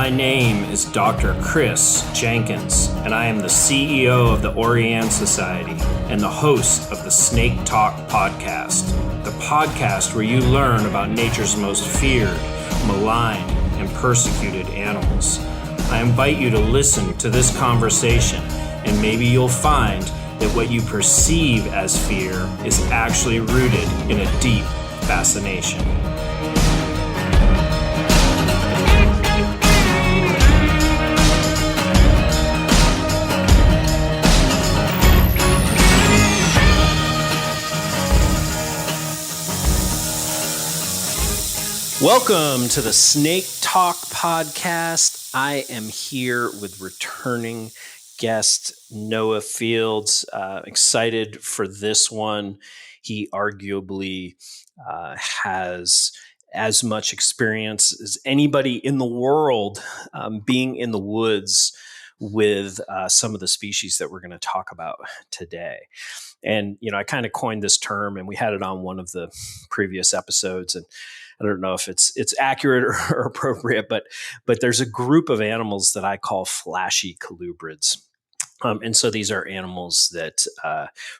My name is Dr. Chris Jenkins, and I am the CEO of the Orianne Society and the host of the Snake Talk podcast, the podcast where you learn about nature's most feared, maligned, and persecuted animals. I invite you to listen to this conversation, and maybe you'll find that what you perceive as fear is actually rooted in a deep fascination. Welcome to the Snake Talk podcast. I am here with returning guest Noah Fields. Excited for this one. He arguably has as much experience as anybody in the world being in the woods with some of the species that we're going to talk about today. And, I kind of coined this term, and we had it on one of the previous episodes, and I don't know if it's accurate or appropriate, but there's a group of animals that I call flashy colubrids. And so these are animals that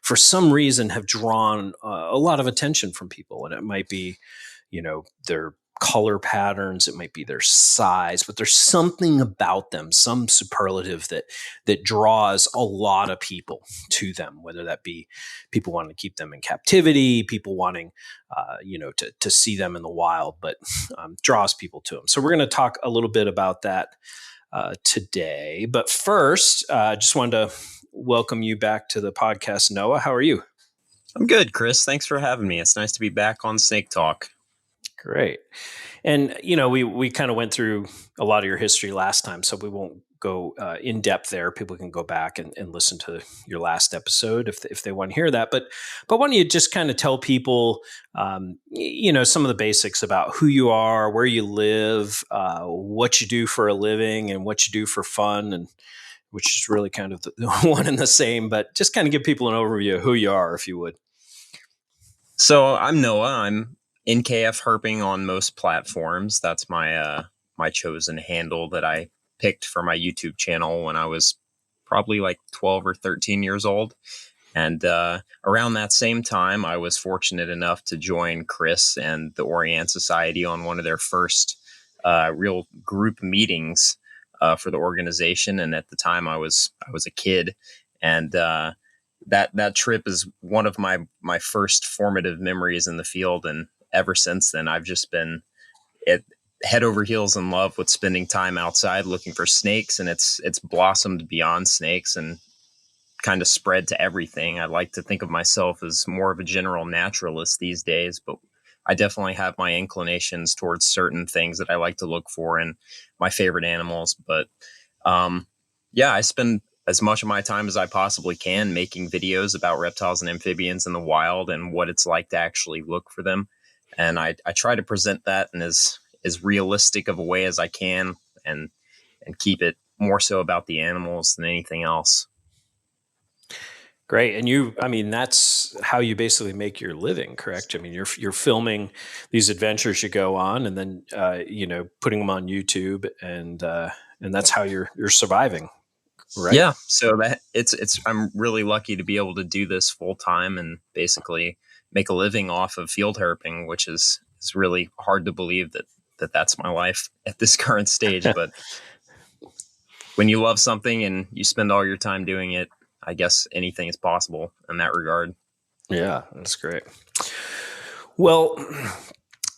for some reason have drawn a lot of attention from people. And it might be, their color patterns, it might be their size, but there's something about them, some superlative that draws a lot of people to them, whether that be people wanting to keep them in captivity, people wanting, to see them in the wild, but draws people to them. So we're going to talk a little bit about that today. But first, I just wanted to welcome you back to the podcast. Noah, how are you? I'm good, Chris. Thanks for having me. It's nice to be back on Snake Talk. Great. And, we kind of went through a lot of your history last time, so we won't go in depth there. People can go back and listen to your last episode if they want to hear that. But why don't you just kind of tell people, some of the basics about who you are, where you live, what you do for a living, and what you do for fun, and which is really kind of the one and the same, but just kind of give people an overview of who you are, if you would. So I'm Noah. I'm NKF herping on most platforms. That's my my chosen handle that I picked for my YouTube channel when I was probably like 12 or 13 years old. And around that same time, I was fortunate enough to join Chris and the Orianne Society on one of their first real group meetings for the organization. And at the time, I was a kid, and that trip is one of my first formative memories in the field. And ever since then, I've just been head over heels in love with spending time outside looking for snakes, and it's blossomed beyond snakes and kind of spread to everything. I like to think of myself as more of a general naturalist these days, but I definitely have my inclinations towards certain things that I like to look for in my favorite animals. But I spend as much of my time as I possibly can making videos about reptiles and amphibians in the wild and what it's like to actually look for them. And I try to present that in as realistic of a way as I can, and keep it more so about the animals than anything else. Great. And that's how you basically make your living, correct? I mean, you're filming these adventures you go on, and then, putting them on YouTube, and that's how you're surviving, right? Yeah. So I'm really lucky to be able to do this full time and basically make a living off of field herping, which is really hard to believe that's my life at this current stage. But when you love something and you spend all your time doing it, I guess anything is possible in that regard. Yeah, that's great. Well,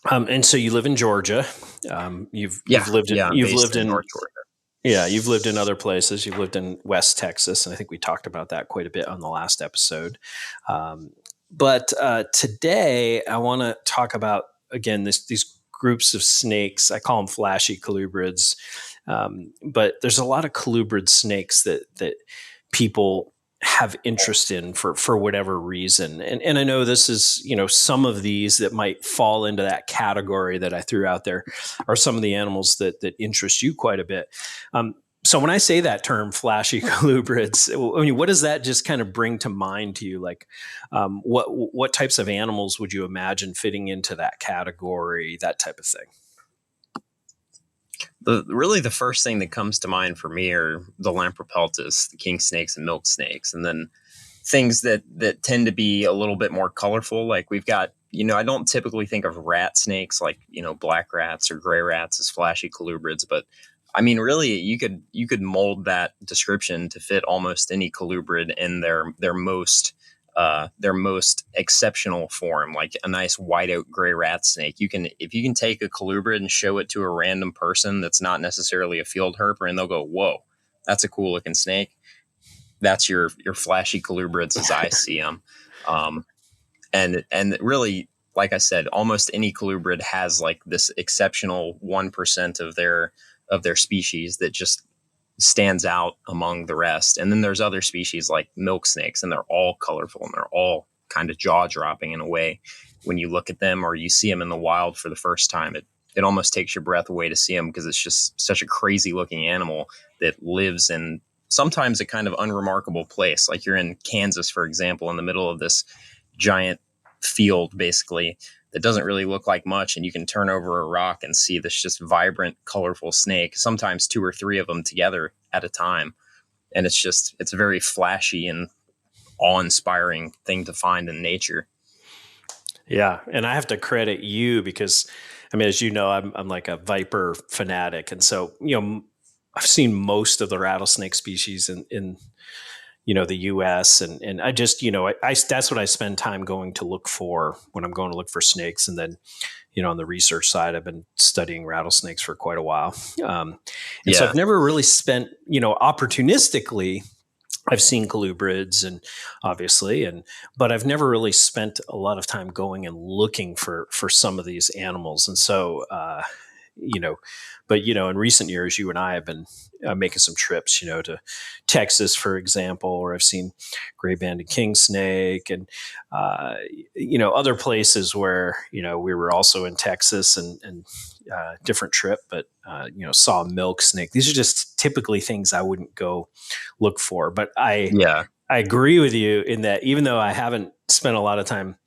and so you live in Georgia. You've lived in North Georgia. Yeah, you've lived in other places. You've lived in West Texas, and I think we talked about that quite a bit on the last episode. But today I want to talk about, again, these groups of snakes. I call them flashy colubrids, but there's a lot of colubrid snakes that people have interest in for whatever reason. And I know this is, some of these that might fall into that category that I threw out there are some of the animals that interest you quite a bit. So when I say that term, flashy colubrids, what does that just kind of bring to mind to you? Like, what types of animals would you imagine fitting into that category, that type of thing? The first thing that comes to mind for me are the Lamprepeltis, the king snakes and milk snakes, and then things that tend to be a little bit more colorful. Like we've got, I don't typically think of rat snakes like, black rats or gray rats as flashy colubrids, but I mean, really, you could mold that description to fit almost any colubrid in their most exceptional form, like a nice whiteout gray rat snake. If you can take a colubrid and show it to a random person that's not necessarily a field herper, and they'll go, "Whoa, that's a cool looking snake." That's your flashy colubrids as I see them. And really, like I said, almost any colubrid has like this exceptional 1% of their species that just stands out among the rest. And then there's other species like milk snakes, and they're all colorful and they're all kind of jaw dropping in a way. When you look at them or you see them in the wild for the first time, it almost takes your breath away to see them, because it's just such a crazy looking animal that lives in sometimes a kind of unremarkable place. Like you're in Kansas, for example, in the middle of this giant field, basically, that doesn't really look like much, and you can turn over a rock and see this just vibrant, colorful snake, sometimes 2 or 3 of them together at a time. And it's a very flashy and awe-inspiring thing to find in nature. Yeah, and I have to credit you because, I mean, as you know, I'm like a viper fanatic, and so I've seen most of the rattlesnake species in the U.S. and I just I that's what I spend time going to look for when I'm going to look for snakes, and then on the research side, I've been studying rattlesnakes for quite a while, and so I've never really spent opportunistically. I've seen colubrids and obviously, but I've never really spent a lot of time going and looking for some of these animals. And so, but in recent years, you and I have been making some trips, to Texas, for example, or I've seen gray banded kingsnake and, other places where, we were also in Texas and different trip, but, saw a milk snake. These are just typically things I wouldn't go look for. But I agree with you in that even though I haven't spent a lot of time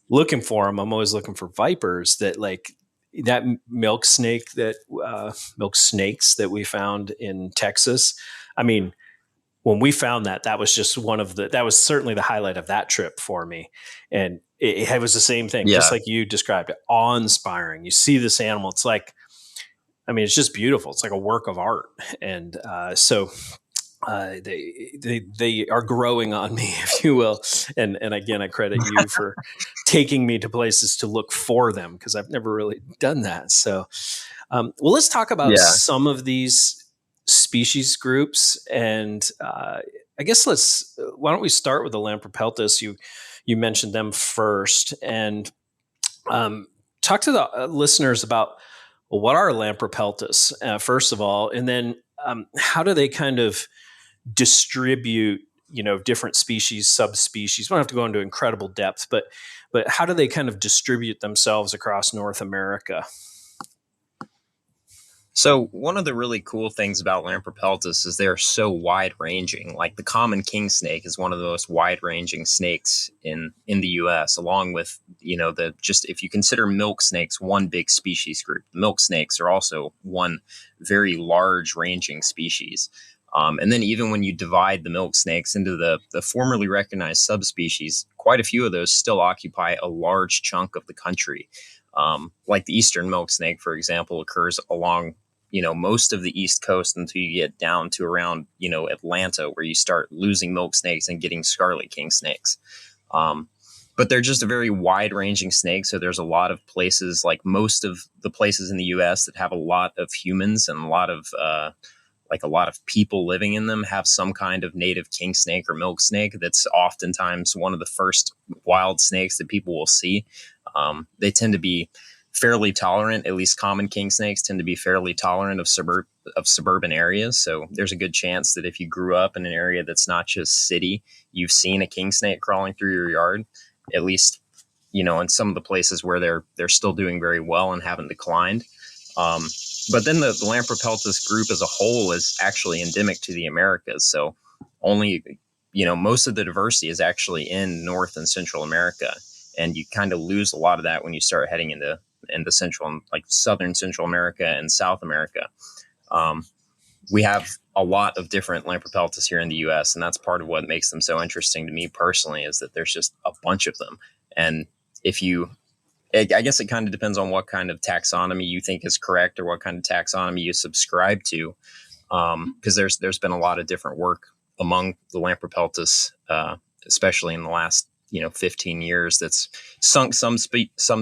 looking for them, I'm always looking for vipers that like that milk snakes that we found in Texas. I mean, when we found that was just that was certainly the highlight of that trip for me. And it was the same thing, just like you described it, awe-inspiring. You see this animal, it's like, I mean, it's just beautiful. It's like a work of art. And so they are growing on me, if you will. And again, I credit you for taking me to places to look for them, because I've never really done that. So, well, let's talk about some of these species groups. And I guess why don't we start with the Lamprepeltis? You mentioned them first, and talk to the listeners about, well, what are Lamprepeltis, first of all, and then how do they kind of distribute, different species, subspecies? We don't have to go into incredible depth, but how do they kind of distribute themselves across North America? So one of the really cool things about Lamprepeltis is they're so wide-ranging. Like the common king snake is one of the most wide-ranging snakes in the U.S., along with, if you consider milk snakes one big species group, milk snakes are also one very large-ranging species. And then even when you divide the milk snakes into the formerly recognized subspecies, quite a few of those still occupy a large chunk of the country. Like the Eastern milk snake, for example, occurs along most of the East Coast until you get down to around, Atlanta, where you start losing milk snakes and getting Scarlet Kingsnakes. But they're just a very wide ranging snake. So there's a lot of places, like most of the places in the US that have a lot of humans and a lot of people living in them have some kind of native king snake or milk snake. That's oftentimes one of the first wild snakes that people will see. They tend to be fairly tolerant. At least common king snakes tend to be fairly tolerant of suburban areas. So there's a good chance that if you grew up in an area that's not just city, you've seen a king snake crawling through your yard, at least, in some of the places where they're still doing very well and haven't declined. But then the Lamprepeltis group as a whole is actually endemic to the Americas. So only, most of the diversity is actually in North and Central America. And you kind of lose a lot of that when you start heading into Central, like Southern Central America and South America. We have a lot of different Lamprepeltis here in the U.S., and that's part of what makes them so interesting to me personally, is that there's just a bunch of them. And I guess it kind of depends on what kind of taxonomy you think is correct or what kind of taxonomy you subscribe to, because there's been a lot of different work among the Lamprepeltis, especially in the last 15 years, that's sunk some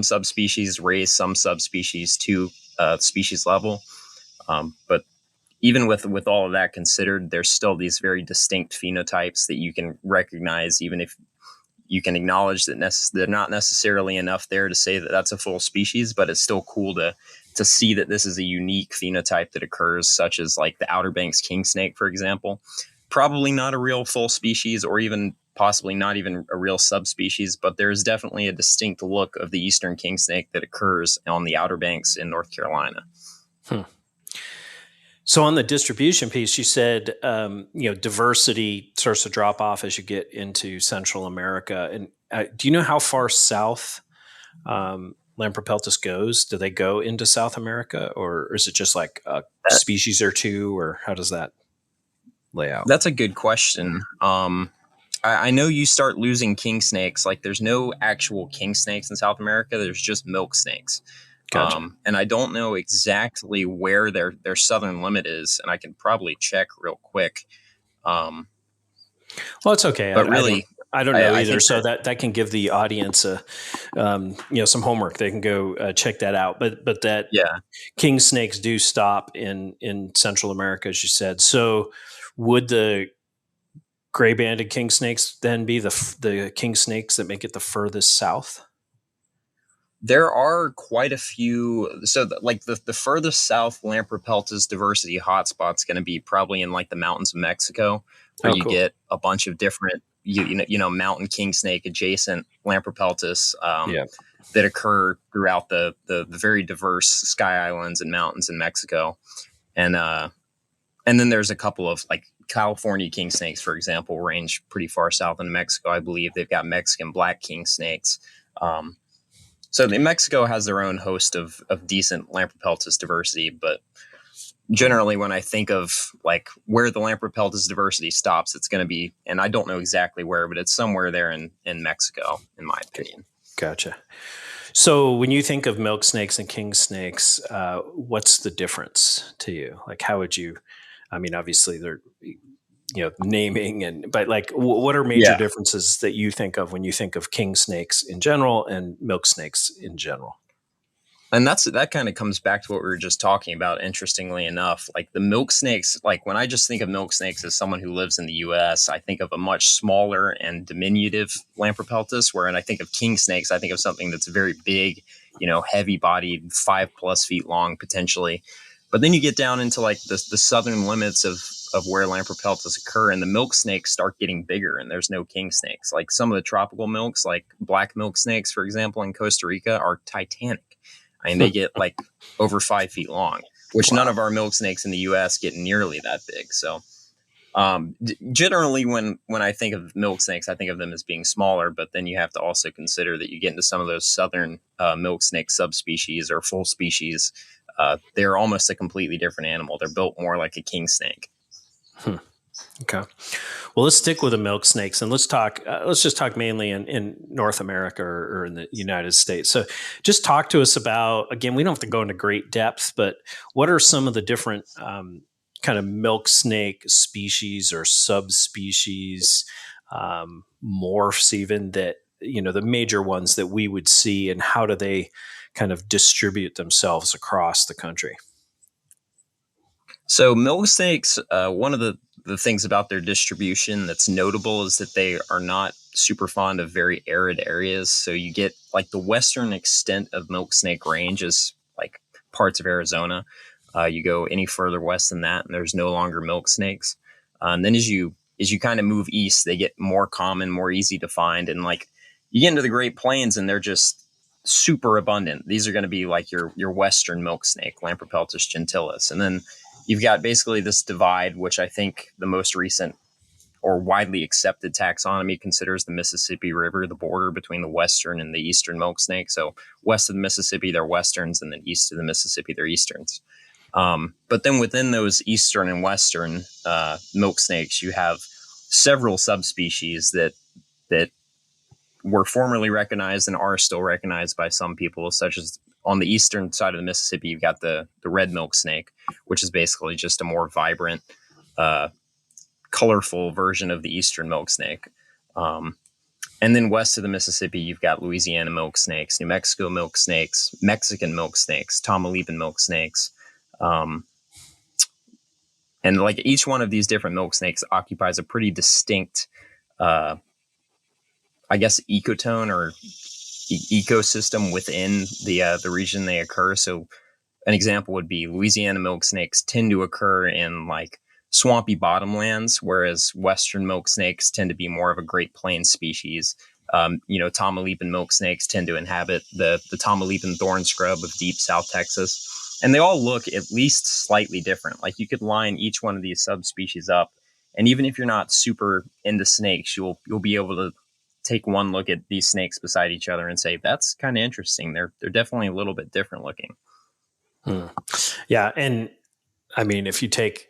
subspecies, raised some subspecies to species level, but even with all of that considered, there's still these very distinct phenotypes that you can recognize, even if you can acknowledge that they're not necessarily enough there to say that that's a full species, but it's still cool to see that this is a unique phenotype that occurs, such as like the Outer Banks kingsnake, for example. Probably not a real full species, or even possibly not even a real subspecies, but there is definitely a distinct look of the Eastern kingsnake that occurs on the Outer Banks in North Carolina. So on the distribution piece, you said, diversity starts to drop off as you get into Central America. And do you know how far south Lamprepeltis goes? Do they go into South America, or is it just like a species or two, or how does that lay out? That's a good question. I know you start losing king snakes. Like, there's no actual king snakes in South America. There's just milk snakes. Gotcha. And I don't know exactly where their southern limit is, and I can probably check real quick. Well, it's okay. But really, I don't know either. So that can give the audience some homework. They can go check that out. But that king snakes do stop in Central America, as you said. So would the gray-banded king snakes then be the king snakes that make it the furthest south? There are quite a few. So the furthest south Lamprepeltis diversity hotspot's going to be probably in like the mountains of Mexico, where you get a bunch of different, mountain king snake adjacent Lamprepeltis that occur throughout the very diverse sky islands and mountains in Mexico. And then there's a couple of like California king snakes, for example, range pretty far south in Mexico. I believe they've got Mexican black king snakes. So Mexico has their own host of decent Lamprepeltis diversity, but generally when I think of like where the Lamprepeltis diversity stops, it's going to be, and I don't know exactly where, but it's somewhere there in Mexico, in my opinion. Gotcha. So when you think of milk snakes and king snakes, what's the difference to you? Like, how would you, obviously they're, naming but like, what are major differences that you think of when you think of king snakes in general and milk snakes in general? And that kind of comes back to what we were just talking about. Interestingly enough, like the milk snakes, like when I just think of milk snakes as someone who lives in the U.S., I think of a much smaller and diminutive Lamprepeltis, whereas I think of king snakes, I think of something that's very big, heavy bodied, 5+ feet long potentially. But then you get down into like the southern limits of where Lamprepeltis occur, and the milk snakes start getting bigger, and there's no king snakes. Like some of the tropical milks, like black milk snakes, for example, in Costa Rica, are titanic. I mean, they get like over 5 feet long, which none of our milk snakes in the U.S. get nearly that big. So generally, when I think of milk snakes, I think of them as being smaller, but then you have to also consider that you get into some of those southern milk snake subspecies or full species. They're almost a completely different animal. They're built more like a king snake. Okay. Well, let's stick with the milk snakes, and let's just talk mainly in North America or in the United States. So just talk to us about, again, we don't have to go into great depth, but what are some of the different kind of milk snake species or subspecies, morphs even, that, the major ones that we would see, and how do they kind of distribute themselves across the country? So milk snakes, one of the things about their distribution that's notable is that they are not super fond of very arid areas. So you get like the western extent of milk snake range is like parts of Arizona. You go any further west than that, and there's no longer milk snakes. And then as you kind of move east, they get more common, more easy to find. And like you get into the Great Plains, and they're just super abundant. These are going to be like your western milk snake, Lamprepeltis gentilis. And then you've got basically this divide, which I think the most recent or widely accepted taxonomy considers the Mississippi River, the border between the western and the eastern milk snake. So west of the Mississippi, they're westerns, and then east of the Mississippi, they're easterns. But then within those eastern and western milk snakes, you have several subspecies that were formerly recognized and are still recognized by some people, such as on the eastern side of the Mississippi, you've got the red milk snake, which is basically just a more vibrant, colorful version of the eastern milk snake. And then west of the Mississippi, you've got Louisiana milk snakes, New Mexico milk snakes, Mexican milk snakes, Tamaulipan milk snakes. And like each one of these different milk snakes occupies a pretty distinct, I guess, ecotone or ecosystem within the region they occur. So an example would be Louisiana milk snakes tend to occur in like swampy bottomlands, whereas Western milk snakes tend to be more of a Great Plains species. Tamaulipan milk snakes tend to inhabit the Tamaulipan thorn scrub of deep South Texas. And they all look at least slightly different. Like you could line each one of these subspecies up. And even if you're not super into snakes, you'll be able to take one look at these snakes beside each other and say, that's kind of interesting. They're definitely a little bit different looking. Yeah. And I mean, if you take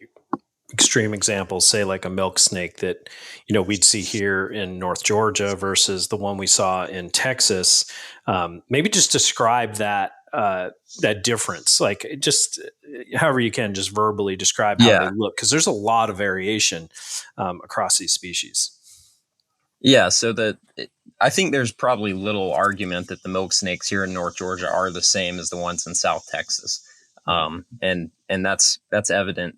extreme examples, say like a milk snake that, we'd see here in North Georgia versus the one we saw in Texas, maybe just describe that difference, like just however you can, just verbally describe how they look. Cause there's a lot of variation across these species. Yeah. So I think there's probably little argument that the milk snakes here in North Georgia are the same as the ones in South Texas. And that's evident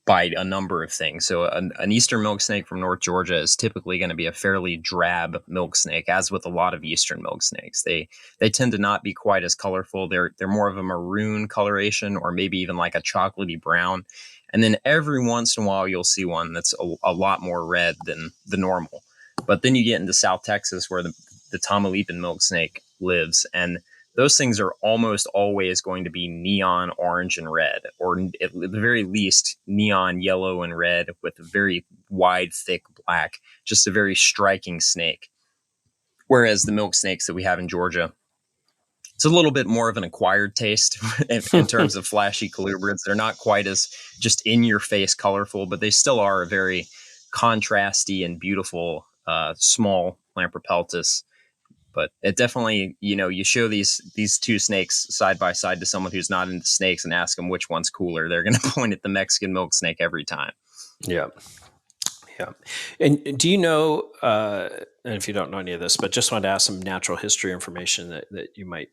by a number of things. So an eastern milk snake from North Georgia is typically going to be a fairly drab milk snake, as with a lot of eastern milk snakes. They tend to not be quite as colorful. They're more of a maroon coloration, or maybe even like a chocolatey brown. And then every once in a while, you'll see one that's a lot more red than the normal. But then you get into South Texas, where the Tamaulipan milk snake lives, and those things are almost always going to be neon orange and red, or at the very least neon yellow and red with a very wide, thick black, just a very striking snake. Whereas the milk snakes that we have in Georgia, it's a little bit more of an acquired taste in terms of flashy colubrids. They're not quite as just in your face colorful, but they still are a very contrasty and beautiful small Lamprepeltis. But it definitely, you show these two snakes side by side to someone who's not into snakes and ask them which one's cooler, they're going to point at the Mexican milk snake every time. Yeah. Yeah. And do you know, and if you don't know any of this, but just wanted to ask some natural history information that you might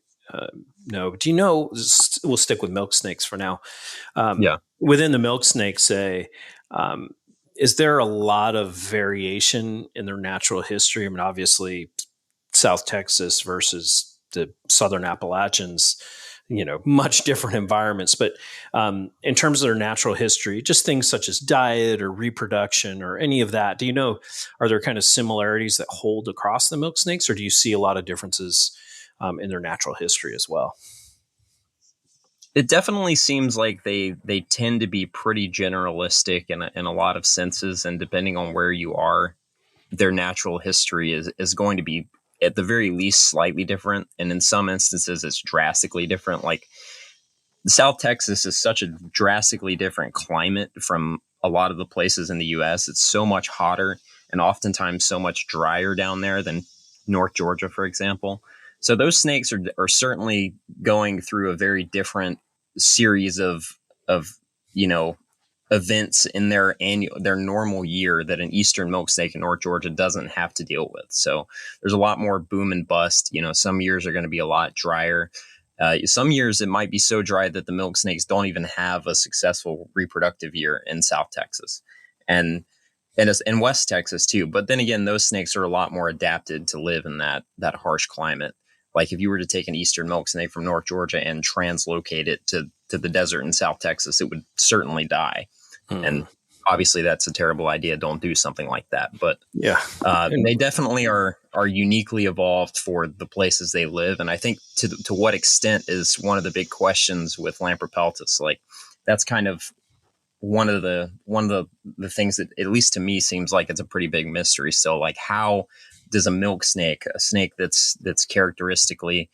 know. Do you know, we'll stick with milk snakes for now. Within the milk snakes, say, is there a lot of variation in their natural history? I mean, obviously, South Texas versus the Southern Appalachians, much different environments. But in terms of their natural history, just things such as diet or reproduction or any of that, do you know, are there kind of similarities that hold across the milk snakes, or do you see a lot of differences in their natural history as well? It definitely seems like they tend to be pretty generalistic in a lot of senses, and depending on where you are, their natural history is going to be at the very least slightly different, and in some instances it's drastically different. Like South Texas is such a drastically different climate from a lot of the places in the US. It's so much hotter and oftentimes so much drier down there than North Georgia, for example. So those snakes are certainly going through a very different series of events in their normal year that an eastern milk snake in North Georgia doesn't have to deal with. So there's a lot more boom and bust. Some years are going to be a lot drier. Some years it might be so dry that the milk snakes don't even have a successful reproductive year in South Texas and in West Texas too. But then again, those snakes are a lot more adapted to live in that harsh climate. Like if you were to take an eastern milk snake from North Georgia and translocate it to the desert in South Texas, it would certainly die. And obviously that's a terrible idea. Don't do something like that. But they definitely are uniquely evolved for the places they live. And I think to what extent is one of the big questions with Lamprepeltis. Like that's kind of one of the things that, at least to me, seems like it's a pretty big mystery still. Like how does a milk snake, a snake that's characteristically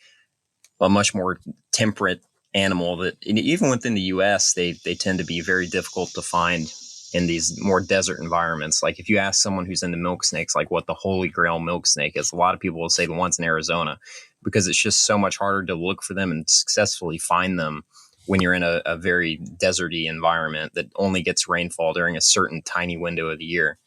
a much more temperate animal that even within the US, they tend to be very difficult to find in these more desert environments. Like if you ask someone who's into milk snakes, like what the holy grail milk snake is, a lot of people will say the ones in Arizona, because it's just so much harder to look for them and successfully find them when you're in a very deserty environment that only gets rainfall during a certain tiny window of the year.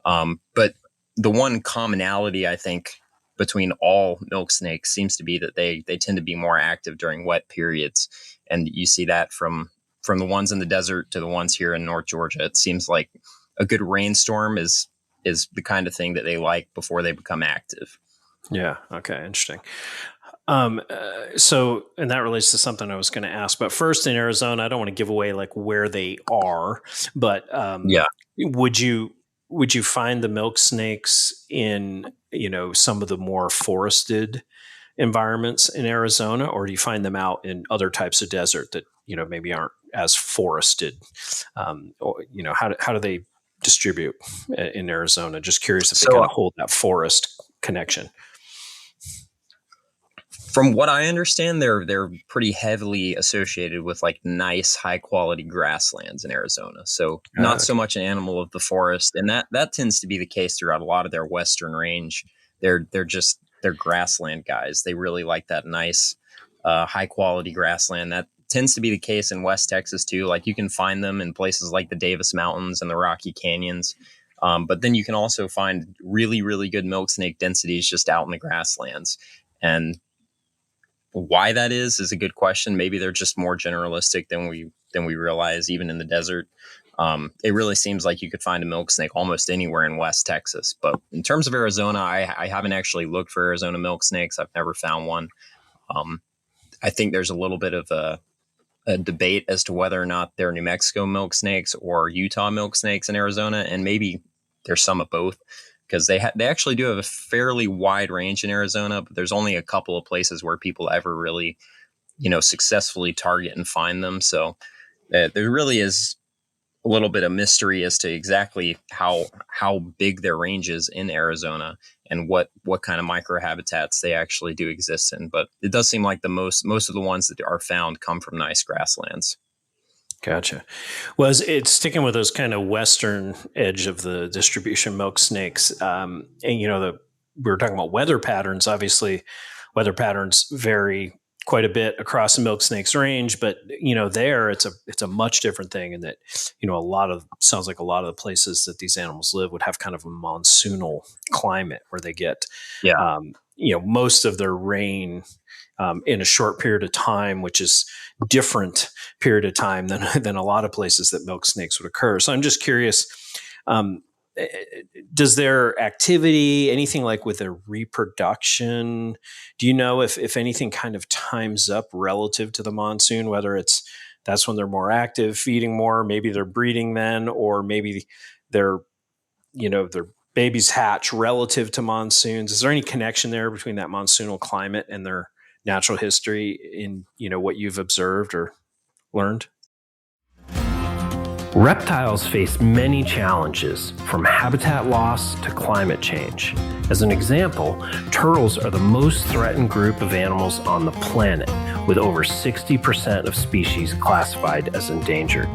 But the one commonality, I think, between all milk snakes seems to be that they tend to be more active during wet periods. And you see that from the ones in the desert to the ones here in North Georgia. It seems like a good rainstorm is the kind of thing that they like before they become active. Yeah. Okay. Interesting. So, and that relates to something I was going to ask, but first in Arizona, I don't want to give away like where they are, but, Yeah. would you find the milk snakes in, some of the more forested environments in Arizona, or do you find them out in other types of desert that, maybe aren't as forested? Or, how do they distribute in Arizona? Just curious if they kind of hold that forest connection. From what I understand, they're pretty heavily associated with like nice, high quality grasslands in Arizona. So not so much an animal of the forest, and that tends to be the case throughout a lot of their western range. They're grassland guys. They really like that nice, high quality grassland. That tends to be the case in West Texas too. Like you can find them in places like the Davis Mountains and the Rocky Canyons. But then you can also find really, really good milk snake densities just out in the grasslands. And why that is a good question. Maybe they're just more generalistic than we realize, even in the desert. It really seems like you could find a milk snake almost anywhere in West Texas. But in terms of Arizona, I haven't actually looked for Arizona milk snakes. I've never found one. I think there's a little bit of a debate as to whether or not they're New Mexico milk snakes or Utah milk snakes in Arizona, and maybe there's some of both, because they actually do have a fairly wide range in Arizona, but there's only a couple of places where people ever really, successfully target and find them. So there really is a little bit of mystery as to exactly how big their range is in Arizona and what kind of microhabitats they actually do exist in. But it does seem like the most of the ones that are found come from nice grasslands. Gotcha. Well, it's sticking with those kind of western edge of the distribution milk snakes. And, we were talking about weather patterns. Obviously, weather patterns vary quite a bit across the milk snake's range, but there it's a much different thing in that sounds like a lot of the places that these animals live would have kind of a monsoonal climate where they get most of their rain in a short period of time, which is different period of time than a lot of places that milk snakes would occur. So I'm just curious, does their activity, anything like with their reproduction, do you know if anything kind of times up relative to the monsoon, whether that's when they're more active, feeding more, maybe they're breeding then, or maybe their babies hatch relative to monsoons? Is there any connection there between that monsoonal climate and their natural history in what you've observed or learned? Reptiles face many challenges, from habitat loss to climate change. As an example, turtles are the most threatened group of animals on the planet, with over 60% of species classified as endangered.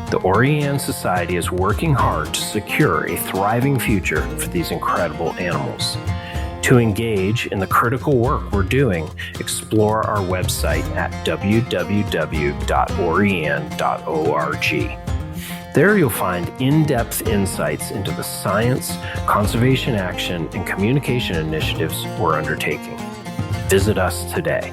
The Orion Society is working hard to secure a thriving future for these incredible animals. To engage in the critical work we're doing, explore our website at www.orion.org. There you'll find in-depth insights into the science, conservation action, and communication initiatives we're undertaking. Visit us today.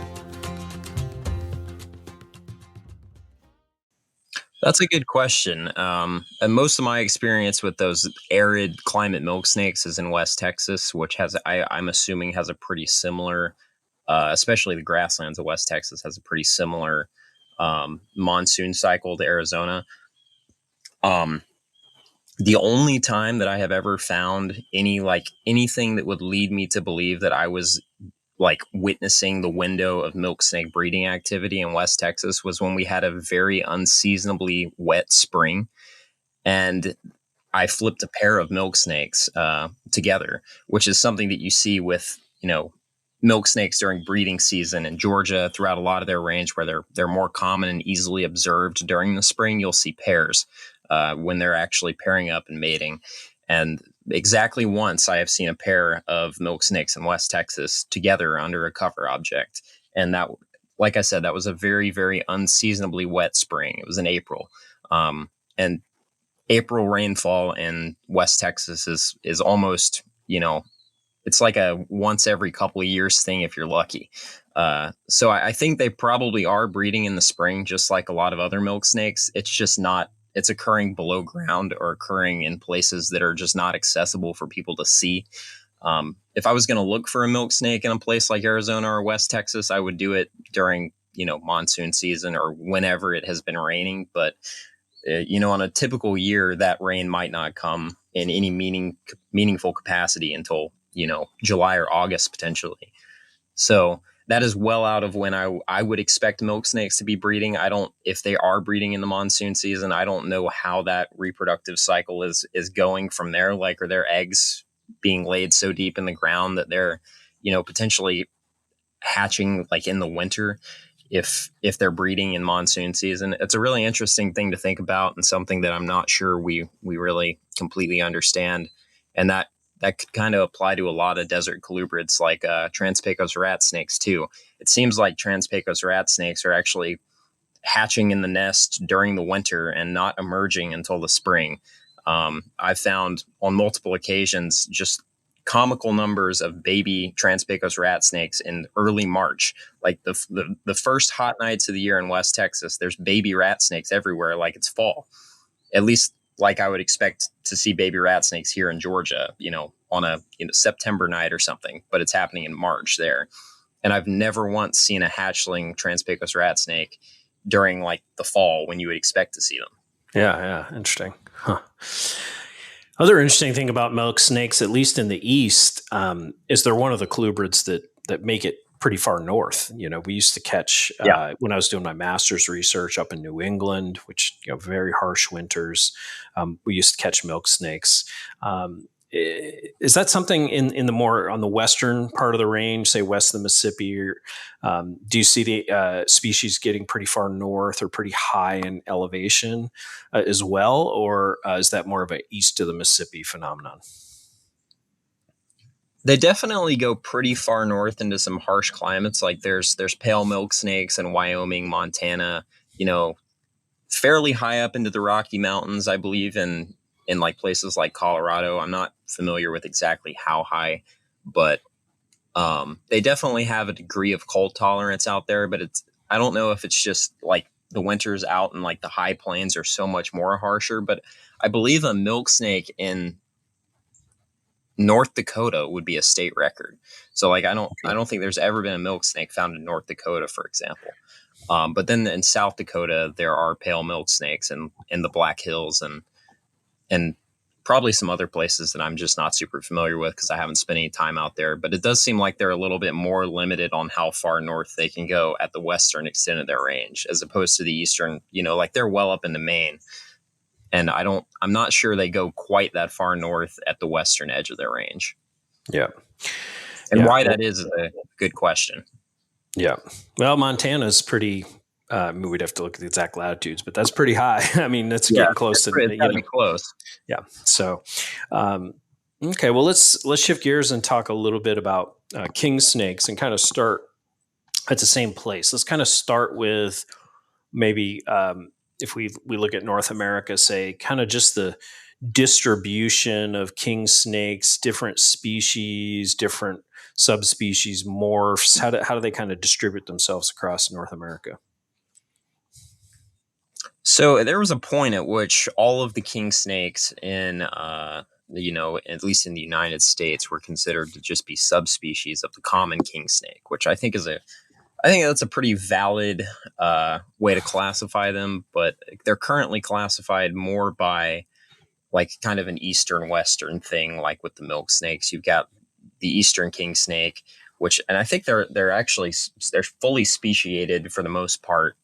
That's a good question. And most of my experience with those arid climate milk snakes is in West Texas, which I'm assuming has a pretty similar, especially the grasslands of West Texas has a pretty similar monsoon cycle to Arizona. The only time that I have ever found anything that would lead me to believe that I was like witnessing the window of milk snake breeding activity in West Texas was when we had a very unseasonably wet spring, and I flipped a pair of milk snakes together, which is something that you see with milk snakes during breeding season in Georgia, throughout a lot of their range where they're more common and easily observed during the spring, you'll see pairs when they're actually pairing up and mating. And exactly once I have seen a pair of milk snakes in West Texas together under a cover object. And that, like I said, that was a very, very unseasonably wet spring. It was in April. And April rainfall in West Texas is almost, it's like a once every couple of years thing if you're lucky. So I think they probably are breeding in the spring, just like a lot of other milk snakes. It's just not, it's occurring below ground or occurring in places that are just not accessible for people to see. If I was going to look for a milk snake in a place like Arizona or West Texas, I would do it during, monsoon season or whenever it has been raining. But, on a typical year, that rain might not come in any meaningful capacity until, July or August potentially. So that is well out of when I would expect milk snakes to be breeding. If they are breeding in the monsoon season, I don't know how that reproductive cycle is going from there. Like, are their eggs being laid so deep in the ground that they're, potentially hatching like in the winter if they're breeding in monsoon season? It's a really interesting thing to think about and something that I'm not sure we really completely understand. And that could kind of apply to a lot of desert colubrids like Trans-Pecos rat snakes too. It seems like Trans-Pecos rat snakes are actually hatching in the nest during the winter and not emerging until the spring. I've found on multiple occasions just comical numbers of baby Trans-Pecos rat snakes in early March. Like the first hot nights of the year in West Texas, there's baby rat snakes everywhere like it's fall. At least like I would expect to see baby rat snakes here in Georgia, on a September night or something, but it's happening in March there. And I've never once seen a hatchling Trans-Pecos rat snake during like the fall when you would expect to see them. Yeah, interesting. Huh. Other interesting thing about milk snakes, at least in the East, is they're one of the colubrids that make it pretty far north. We used to catch when I was doing my master's research up in New England, which very harsh winters. We used to catch milk snakes. Is that something in the more on the western part of the range, say west of the Mississippi? Or, do you see the species getting pretty far north or pretty high in elevation as well, or is that more of an east of the Mississippi phenomenon? They definitely go pretty far north into some harsh climates. Like there's pale milk snakes in Wyoming, Montana, fairly high up into the Rocky Mountains, I believe, in like places like Colorado. I'm not familiar with exactly how high, but they definitely have a degree of cold tolerance out there. But I don't know if it's just like the winters out in like the high plains are so much more harsher. But I believe a milk snake in North Dakota would be a state record. So like I don't think there's ever been a milk snake found in North Dakota, for example. But then in South Dakota, there are pale milk snakes in the Black Hills and probably some other places that I'm just not super familiar with because I haven't spent any time out there. But it does seem like they're a little bit more limited on how far north they can go at the western extent of their range, as opposed to the eastern, like they're well up into Maine. And I'm not sure they go quite that far north at the western edge of their range. Yeah. And why that is a good question. Yeah. Well, Montana's pretty, we'd have to look at the exact latitudes, but that's pretty high. I mean, that's getting close to, be close. Yeah. So, okay. Well, let's shift gears and talk a little bit about king snakes and kind of start at the same place. Let's kind of start with maybe, if we look at North America, say kind of just the distribution of king snakes, different species, different subspecies, morphs. How do they kind of distribute themselves across North America? So there was a point at which all of the king snakes in, at least in the United States, were considered to just be subspecies of the common king snake, which I think that's a pretty valid way to classify them. But they're currently classified more by like kind of an Eastern Western thing, like with the milk snakes. You've got the Eastern king snake, and I think they're fully speciated for the most part.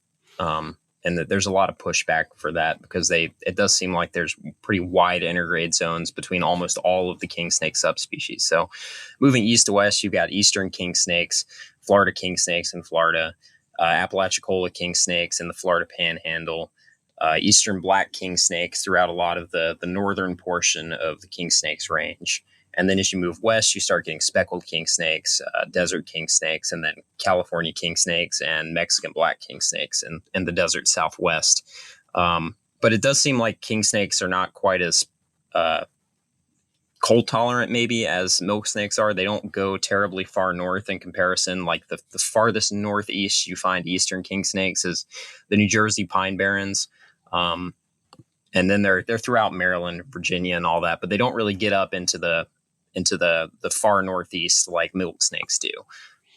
and that there's a lot of pushback for that because it does seem like there's pretty wide intergrade zones between almost all of the king snake subspecies. So moving east to west, you've got Eastern Kingsnakes, Florida Kingsnakes in Florida, Apalachicola Kingsnakes in the Florida Panhandle, Eastern Black Kingsnakes throughout a lot of the northern portion of the Kingsnakes range. And then as you move west, you start getting speckled kingsnakes, desert kingsnakes, and then California kingsnakes and Mexican black kingsnakes in the desert southwest. But it does seem like kingsnakes are not quite as cold tolerant maybe as milk snakes are. They don't go terribly far north in comparison. Like the farthest northeast you find Eastern kingsnakes is the New Jersey Pine Barrens. And then they're throughout Maryland, Virginia, and all that, but they don't really get up into the far northeast like milk snakes do.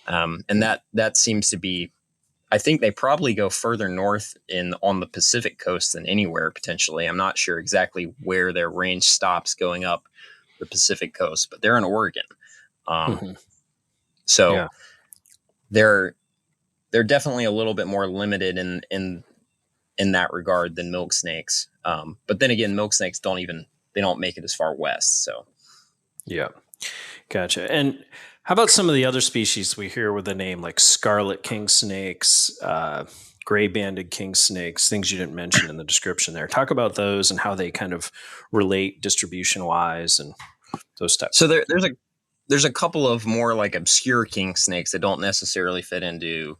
And that seems to be, I think they probably go further north on the Pacific coast than anywhere potentially. I'm not sure exactly where their range stops going up the Pacific coast, but they're in Oregon. So yeah. They're definitely a little bit more limited in that regard than milk snakes. But then again, milk snakes don't make it as far west. So yeah, gotcha. And how about some of the other species we hear with the name like Scarlet Kingsnakes, gray-banded kingsnakes, things you didn't mention in the description there. Talk about those and how they kind of relate distribution-wise and those types. So there's a couple of more like obscure king snakes that don't necessarily fit into,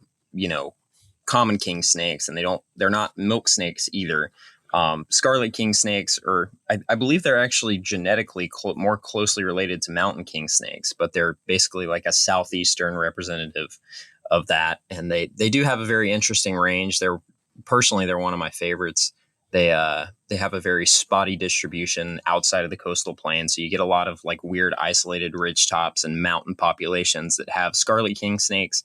common king snakes, and they're not milk snakes either. Scarlet Kingsnakes, or I believe they're actually genetically more closely related to mountain king snakes, but they're basically like a southeastern representative of that. And they do have a very interesting range. They're one of my favorites. They have a very spotty distribution outside of the coastal plain. So you get a lot of like weird isolated ridge tops and mountain populations that have Scarlet Kingsnakes.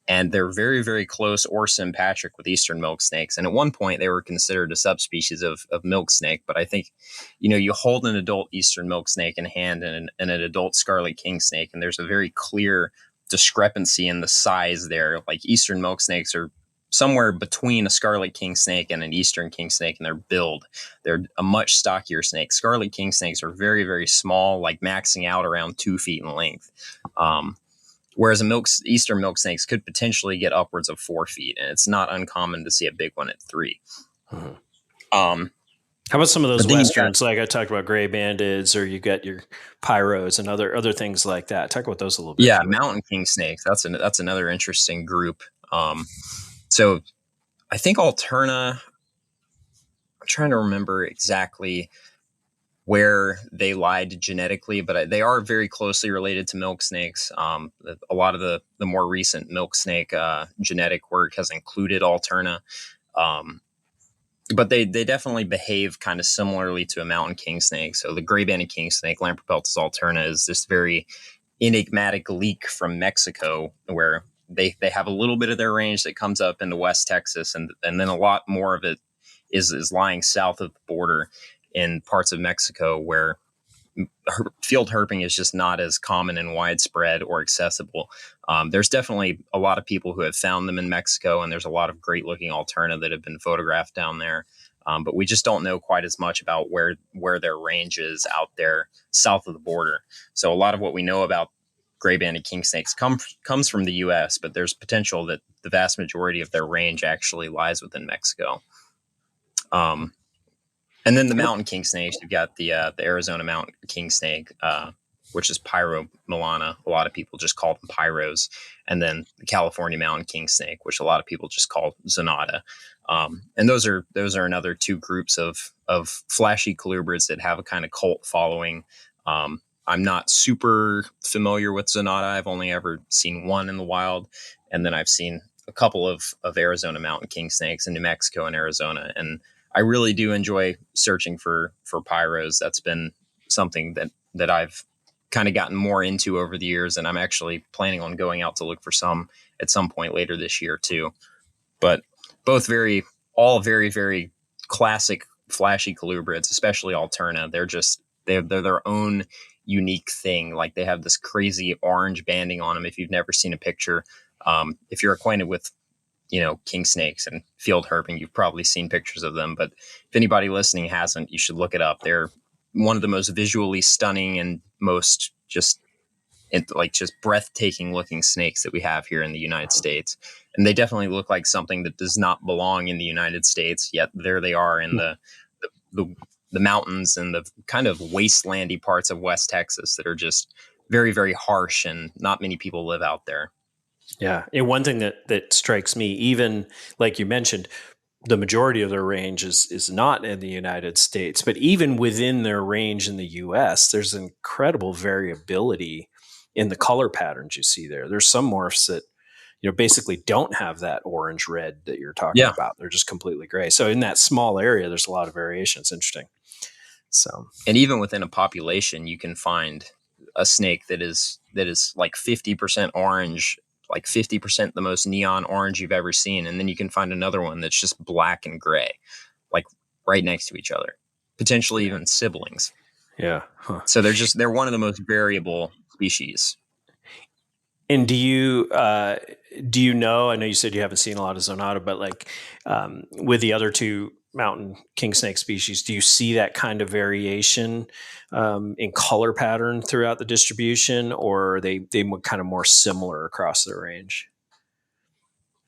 And they're very, very close or sympatric with Eastern milk snakes. And at one point, they were considered a subspecies of milk snake. But I think, you hold an adult Eastern milk snake in hand and an adult Scarlet King snake, and there's a very clear discrepancy in the size there. Like Eastern milk snakes are somewhere between a Scarlet King snake and an Eastern King snake in their build. They're a much stockier snake. Scarlet King snakes are very, very small, like maxing out around 2 feet in length. Whereas Eastern milk snakes could potentially get upwards of 4 feet, and it's not uncommon to see a big one at 3. Mm-hmm. How about some of those westerns? Like I talked about gray bandeds, or you got your pyros and other things like that. Talk about those a little bit. Yeah, mountain king snakes. That's another interesting group. So I think Alterna. I'm trying to remember exactly where they lied genetically, but they are very closely related to milk snakes. A lot of the more recent milk snake genetic work has included Alterna. But they definitely behave kind of similarly to a mountain king snake. So the gray-banded king snake, Lamprobeltis alterna, is this very enigmatic leak from Mexico where they have a little bit of their range that comes up into West Texas, and then a lot more of it is lying south of the border in parts of Mexico where field herping is just not as common and widespread or accessible. There's definitely a lot of people who have found them in Mexico, and there's a lot of great looking alterna that have been photographed down there. But we just don't know quite as much about where their range is out there south of the border. So a lot of what we know about gray-banded king snakes comes from the U.S., but there's potential that the vast majority of their range actually lies within Mexico. And then the mountain king snakes, you've got the Arizona mountain king snake, which is Pyro milana. A lot of people just call them pyros. And then the California mountain king snake, which a lot of people just call zonata. And those are another two groups of flashy colubrids that have a kind of cult following. I'm not super familiar with zonata. I've only ever seen one in the wild. And then I've seen a couple of Arizona mountain king snakes in New Mexico and Arizona. And I really do enjoy searching for pyros. That's been something that I've kind of gotten more into over the years, and I'm actually planning on going out to look for some at some point later this year too. But both all very, very classic, flashy colubrids, especially alterna. They're their own unique thing. Like they have this crazy orange banding on them. If you've never seen a picture, if you're acquainted with king snakes and field herping. You've probably seen pictures of them, but if anybody listening hasn't, you should look it up. They're one of the most visually stunning and most just breathtaking looking snakes that we have here in the United States. And they definitely look like something that does not belong in the United States, yet there they are in the mountains and the kind of wastelandy parts of West Texas that are just very, very harsh, and not many people live out there. Yeah. And one thing that strikes me, even like you mentioned, the majority of their range is not in the United States, but even within their range in the US, there's incredible variability in the color patterns you see there. There's some morphs that, basically don't have that orange red that you're talking Yeah. about. They're just completely gray. So in that small area, there's a lot of variation. It's interesting. So, and even within a population, you can find a snake that is like 50% orange, like 50% the most neon orange you've ever seen. And then you can find another one that's just black and gray, like right next to each other, potentially even siblings. Yeah. Huh. So they're one of the most variable species. And do you know, I know you said you haven't seen a lot of Zonata, but like with the other two mountain king snake species, do you see that kind of variation in color pattern throughout the distribution, or are they kind of more similar across the range?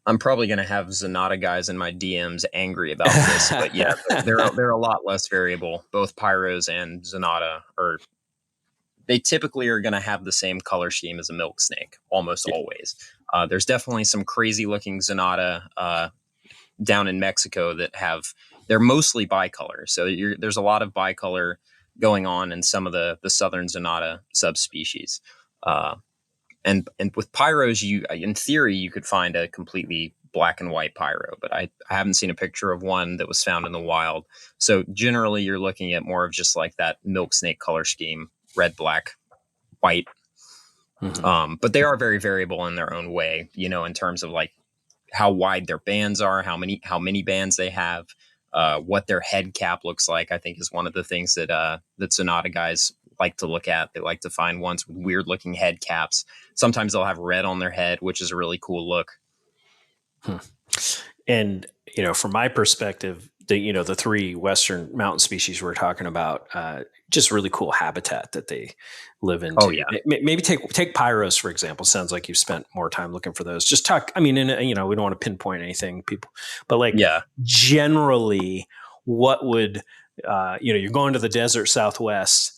I'm probably going to have Zonata guys in my DMs angry about this, but yeah, they're a lot less variable. Both Pyros and Zonata they typically are going to have the same color scheme as a milk snake, almost always. There's definitely some crazy looking Zonata down in Mexico that they're mostly bicolor. So there's a lot of bicolor going on in some of the southern Zonata subspecies. And with Pyros, in theory, you could find a completely black and white Pyro, but I haven't seen a picture of one that was found in the wild. So generally you're looking at more of just like that milk snake color scheme, red, black, white. Mm-hmm. But they are very variable in their own way, in terms of like how wide their bands are, how many bands they have, what their head cap looks like. I think is one of the things that Zonata guys like to look at. They like to find ones with weird looking head caps. Sometimes they'll have red on their head, which is a really cool look. And, from my perspective, the three Western mountain species we're talking about, just really cool habitat that they live into. Oh, yeah. Maybe take Pyros, for example. Sounds like you've spent more time looking for those. Just talk, we don't want to pinpoint anything, people, but like generally what would, you're going to the desert Southwest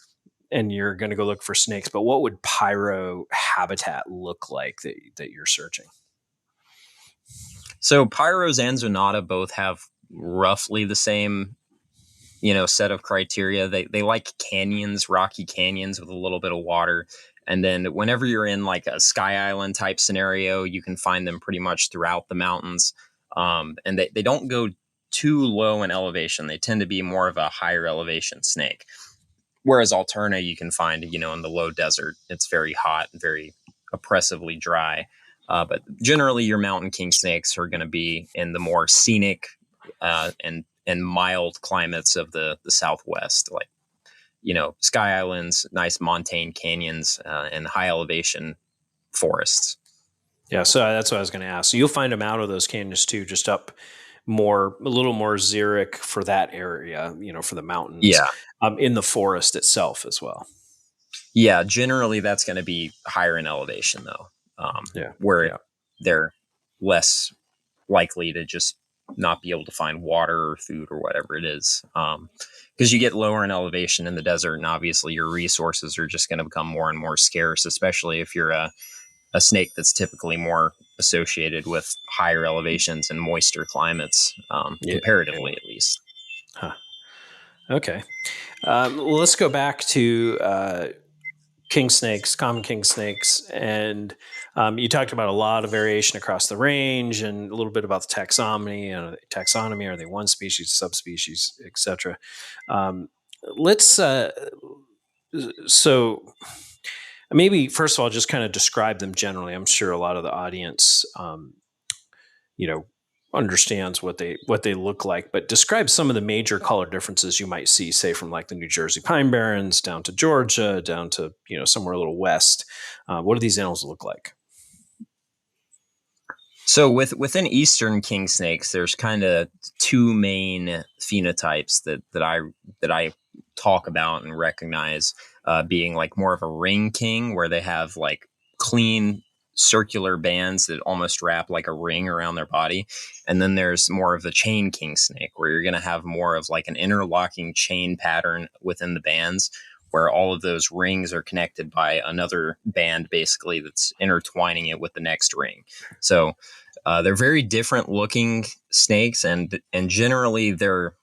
and you're going to go look for snakes, but what would Pyro habitat look like that you're searching? So Pyros and Zonata both have roughly the same, set of criteria. They like canyons, rocky canyons with a little bit of water. And then whenever you're in like a Sky Island type scenario, you can find them pretty much throughout the mountains. And they don't go too low in elevation. They tend to be more of a higher elevation snake. Whereas Alterna, you can find, in the low desert. It's very hot and very oppressively dry. But generally, your mountain king snakes are going to be in the more scenic and mild climates of the Southwest, like Sky Islands, nice montane canyons, and high elevation forests. Yeah, so that's what I was going to ask. So you'll find them out of those canyons too, just up a little more xeric for that area, for the mountains. Yeah, in the forest itself as well. Yeah, generally that's going to be higher in elevation though. Where they're less likely to just not be able to find water or food or whatever it is. Because you get lower in elevation in the desert, and obviously your resources are just going to become more and more scarce, especially if you're a snake that's typically more associated with higher elevations and moister climates, comparatively at least. Huh. Okay. Well, let's go back to king snakes, common king snakes, and you talked about a lot of variation across the range and a little bit about the taxonomy. Are they one species, subspecies, etc.? So maybe first of all, just kind of describe them generally. I'm sure a lot of the audience, understands what they look like, but describe some of the major color differences you might see, say from like the New Jersey Pine Barrens down to Georgia, down to somewhere a little west. What do these animals look like? So within Eastern king snakes, there's kind of two main phenotypes that I talk about and recognize, being like more of a ring king, where they have like clean circular bands that almost wrap like a ring around their body, and then there's more of the chain king snake, where you're going to have more of like an interlocking chain pattern within the bands, where all of those rings are connected by another band, basically that's intertwining it with the next ring. So they're very different looking snakes, and generally they're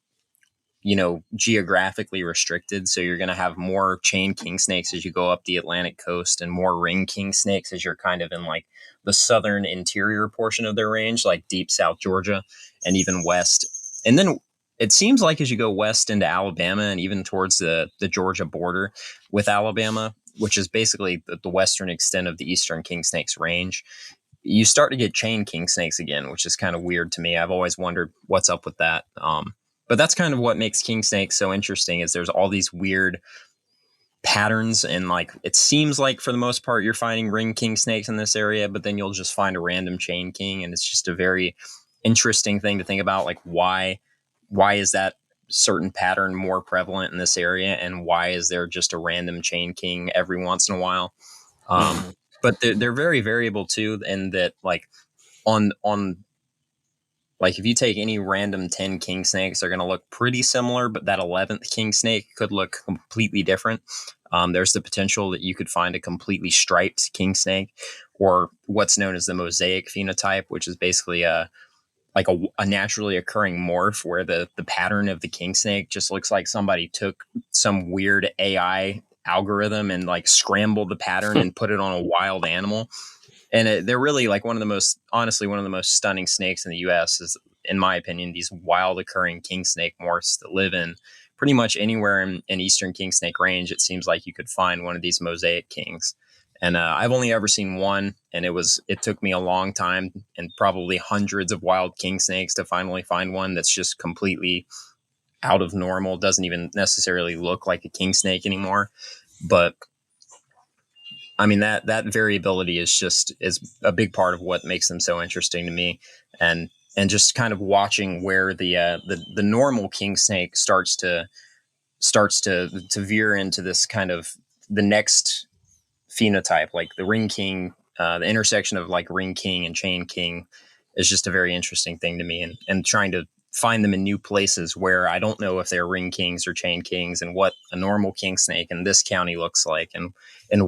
geographically restricted. So you're going to have more chain king snakes as you go up the Atlantic coast, and more ring king snakes as you're kind of in like the southern interior portion of their range, like deep South Georgia and even west. And then it seems like as you go west into Alabama and even towards the Georgia border with Alabama, which is basically the western extent of the Eastern king snakes range, you start to get chain king snakes again, which is kind of weird to me. I've always wondered what's up with that. But that's kind of what makes king snakes so interesting, is there's all these weird patterns, and like it seems like for the most part you're finding ring king snakes in this area, but then you'll just find a random chain king, and it's just a very interesting thing to think about, like why is that certain pattern more prevalent in this area, and why is there just a random chain king every once in a while. But they're very variable too, in that like on like if you take any random 10 king snakes, they're going to look pretty similar, but that 11th king snake could look completely different. There's the potential that you could find a completely striped king snake, or what's known as the mosaic phenotype, which is basically a naturally occurring morph, where the pattern of the king snake just looks like somebody took some weird AI algorithm and like scrambled the pattern and put it on a wild animal. And they're really like one of the most stunning snakes in the U.S. is, in my opinion, these wild occurring king snake morphs that live in pretty much anywhere in Eastern king snake range. It seems like you could find one of these mosaic kings. And I've only ever seen one, and it took me a long time and probably hundreds of wild king snakes to finally find one that's just completely out of normal, doesn't even necessarily look like a king snake anymore. But I mean, that variability is a big part of what makes them so interesting to me, and just kind of watching where the normal king snake starts to veer into this kind of the next phenotype, like the ring king, the intersection of like ring king and chain king is just a very interesting thing to me, and trying to find them in new places where I don't know if they're ring kings or chain kings, and what a normal king snake in this county looks like, and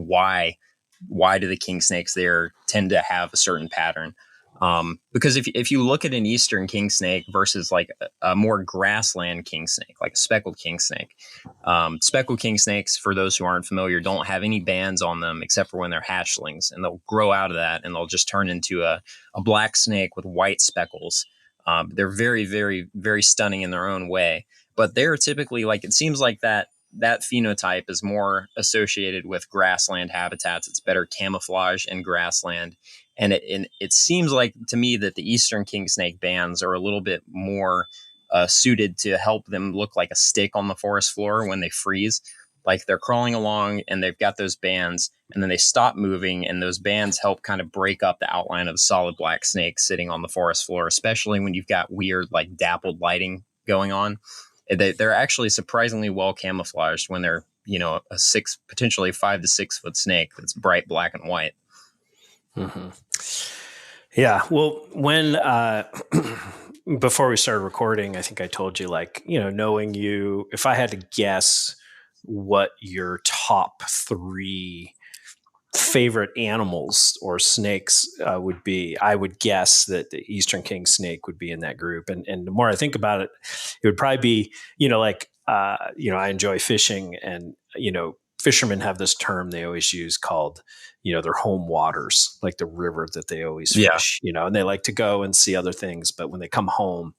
why do the king snakes there tend to have a certain pattern. Because if you look at an Eastern king snake versus like a more grassland king snake, like a speckled king snake, speckled king snakes, for those who aren't familiar, don't have any bands on them except for when they're hatchlings, and they'll grow out of that and they'll just turn into a black snake with white speckles. They're very, very, very stunning in their own way, but they're typically like, it seems like that phenotype is more associated with grassland habitats. It's better camouflage in grassland. And it seems like to me that the Eastern king snake bands are a little bit more suited to help them look like a stick on the forest floor when they freeze. Like they're crawling along and they've got those bands, and then they stop moving, and those bands help kind of break up the outline of a solid black snake sitting on the forest floor, especially when you've got weird like dappled lighting going on. They're actually surprisingly well camouflaged when they're, potentially 5 to 6 foot snake that's bright black and white. Mm-hmm. Yeah. Well, when before we started recording, I think I told you, like, knowing you, if I had to guess what your top 3 favorite animals or snakes would be, I would guess that the Eastern king snake would be in that group. And the more I think about it, it would probably be, I enjoy fishing, and, fishermen have this term they always use called, their home waters, like the river that they always fish, and they like to go and see other things. But when they come home,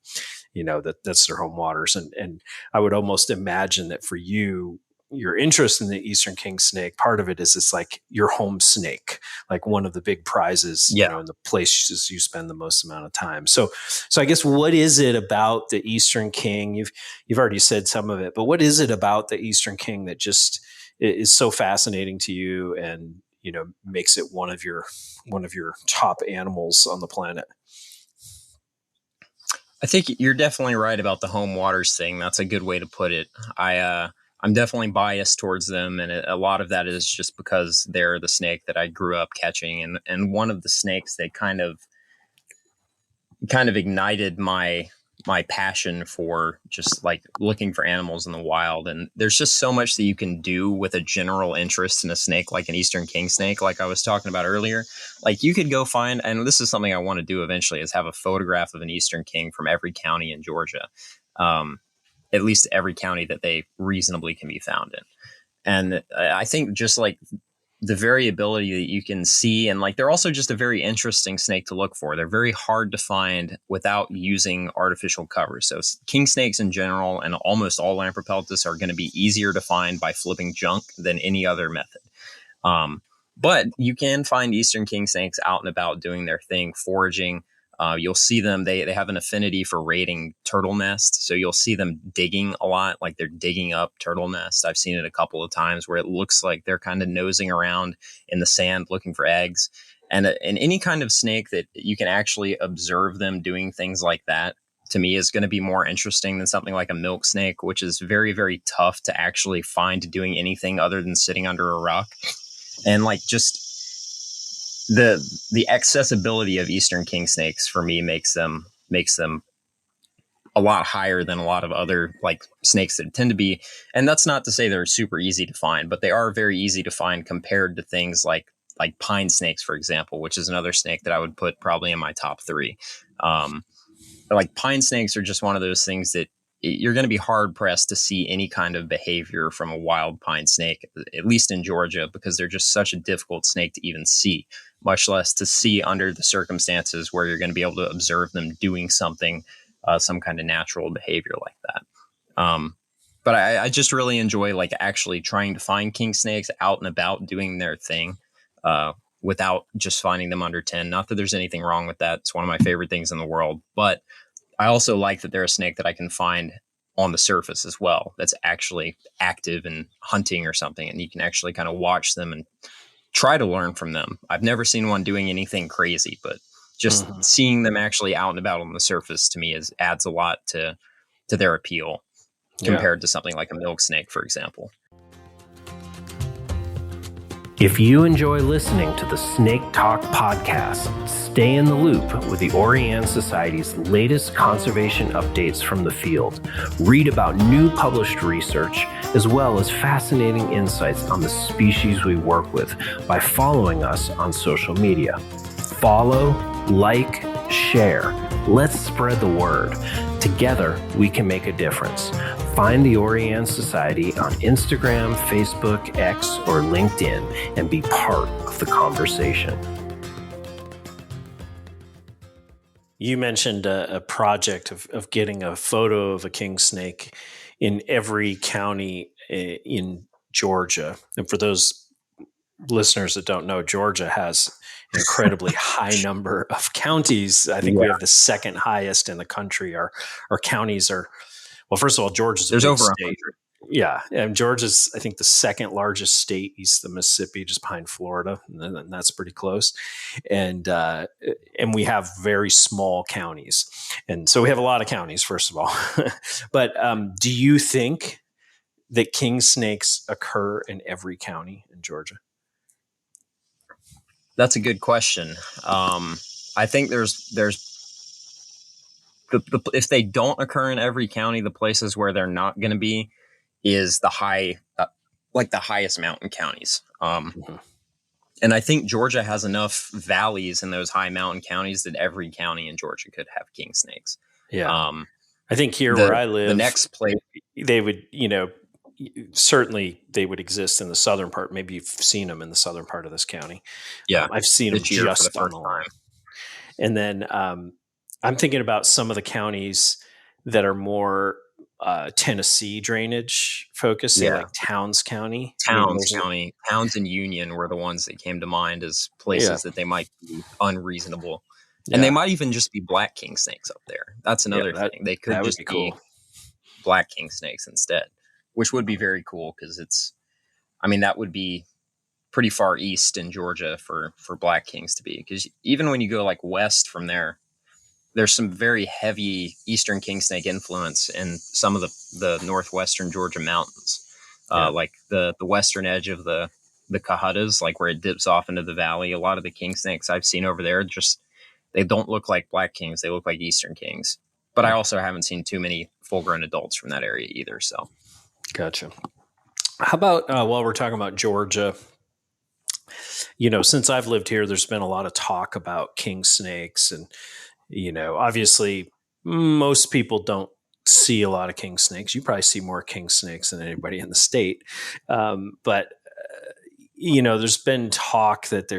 that's their home waters. And I would almost imagine that for you, your interest in the Eastern king snake, part of it is it's like your home snake, like one of the big prizes, in the places you spend the most amount of time. So I guess, what is it about the Eastern king? You've already said some of it, but what is it about the Eastern king that just is so fascinating to you, and makes it one of your top animals on the planet. I think you're definitely right about the home waters thing. That's a good way to put it. I'm definitely biased towards them, and a lot of that is just because they're the snake that I grew up catching, and one of the snakes that kind of ignited my passion for just like looking for animals in the wild. And there's just so much that you can do with a general interest in a snake like an Eastern king snake, like I was talking about earlier. Like you could go find, and this is something I want to do eventually, is have a photograph of an Eastern king from every county in Georgia, at least every county that they reasonably can be found in. And I think just like the variability that you can see, and like they're also just a very interesting snake to look for. They're very hard to find without using artificial covers. So king snakes in general and almost all Lamprepeltis are going to be easier to find by flipping junk than any other method. But you can find Eastern king snakes out and about doing their thing, foraging. You'll see them. They have an affinity for raiding turtle nests. So you'll see them digging a lot, like they're digging up turtle nests. I've seen it a couple of times where it looks like they're kind of nosing around in the sand looking for eggs. And any kind of snake that you can actually observe them doing things like that, to me, is going to be more interesting than something like a milk snake, which is very, very tough to actually find doing anything other than sitting under a rock. And like just the accessibility of Eastern king snakes for me makes them a lot higher than a lot of other like snakes that tend to be. And that's not to say they're super easy to find, but they are very easy to find compared to things like pine snakes, for example, which is another snake that I would put probably in my top 3. Like pine snakes are just one of those things that you're going to be hard pressed to see any kind of behavior from a wild pine snake, at least in Georgia, because they're just such a difficult snake to even see, much less to see under the circumstances where you're going to be able to observe them doing something, some kind of natural behavior like that. But I just really enjoy like actually trying to find king snakes out and about doing their thing, without just finding them under 10. Not that there's anything wrong with that. It's one of my favorite things in the world, but I also like that they're a snake that I can find on the surface as well, that's actually active and hunting or something. And you can actually kind of watch them and try to learn from them. I've never seen one doing anything crazy, but just seeing them actually out and about on the surface to me adds a lot to their appeal compared to something like a milk snake, for example. If you enjoy listening to the Snake Talk podcast, stay in the loop with the Orianne Society's latest conservation updates from the field. Read about new published research, as well as fascinating insights on the species we work with by following us on social media. Follow, like, share. Let's spread the word. Together, we can make a difference. Find the Orianne Society on Instagram, Facebook, X, or LinkedIn and be part of the conversation. You mentioned a project of getting a photo of a king snake in every county in Georgia. And for those listeners that don't know, Georgia has an incredibly high number of counties. I think we have the second highest in the country. Our counties are, well, first of all, Georgia's a big over state. 100. Yeah, and Georgia's, I think, the second largest state east of the Mississippi, just behind Florida, and that's pretty close. And we have very small counties, and so we have a lot of counties, first of all. But do you think that king snakes occur in every county in Georgia? That's a good question. I think there's if they don't occur in every county, the places where they're not going to be is the the highest mountain counties. And I think Georgia has enough valleys in those high mountain counties that every county in Georgia could have king snakes. Yeah. I think here where I live, the next place, they would, certainly they would exist in the southern part. Maybe you've seen them in the southern part of this county. Yeah. I've seen them just on the line. And then I'm thinking about some of the counties that are more Tennessee drainage focused, like Towns County. Towns and Union were the ones that came to mind as places that they might be unreasonable. And they might even just be black king snakes up there. That's another thing. They could just be cool. Black king snakes instead, which would be very cool because that would be pretty far east in Georgia for black kings to be, because even when you go like west from there, there's some very heavy Eastern Kingsnake influence in some of the northwestern Georgia mountains, like the western edge of the Cohuttas, like where it dips off into the valley. A lot of the Kingsnakes I've seen over there, just they don't look like black kings; they look like Eastern kings. But I also haven't seen too many full-grown adults from that area either. So, Gotcha. How about while we're talking about Georgia? Since I've lived here, there's been a lot of talk about king snakes, and obviously, most people don't see a lot of king snakes. You probably see more king snakes than anybody in the state, but there's been talk that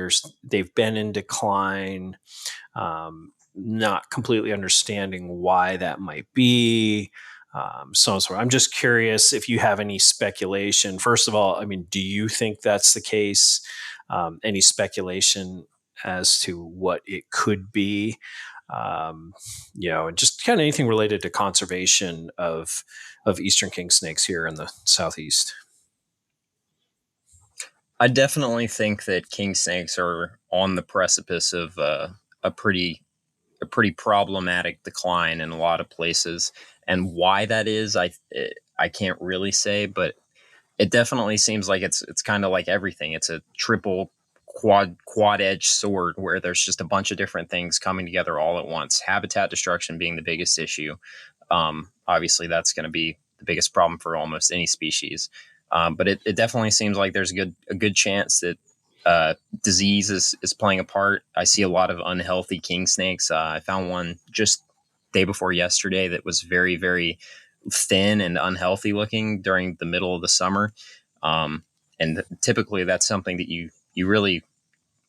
they've been in decline. Not completely understanding why that might be. So on. I'm just curious if you have any speculation. First of all, I mean, do you think that's the case? Any speculation as to what it could be? And just kind of anything related to conservation of Eastern king snakes here in the Southeast. I definitely think that king snakes are on the precipice of a pretty problematic decline in a lot of places, and why that is, I can't really say, but it definitely seems like it's kind of like everything. It's a triple quad edged sword where there's just a bunch of different things coming together all at once. Habitat destruction being the biggest issue. Obviously, that's going to be the biggest problem for almost any species. But it definitely seems like there's a good chance that disease is playing a part. I see a lot of unhealthy king snakes. I found one just day before yesterday that was very, very thin and unhealthy looking during the middle of the summer. And typically that's something that you really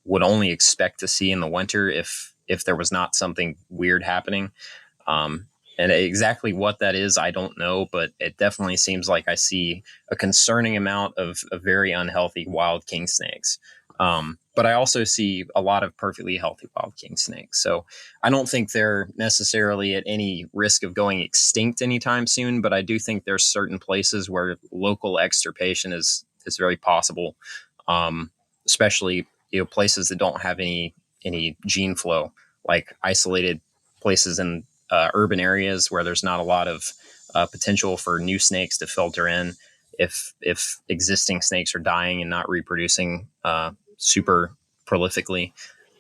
would only expect to see in the winter if there was not something weird happening. And exactly what that is, I don't know, but it definitely seems like I see a concerning amount of very unhealthy wild king snakes. But I also see a lot of perfectly healthy wild king snakes. So I don't think they're necessarily at any risk of going extinct anytime soon, but I do think there's certain places where local extirpation is very possible, especially places that don't have any gene flow, like isolated places in urban areas where there's not a lot of potential for new snakes to filter in if existing snakes are dying and not reproducing super prolifically.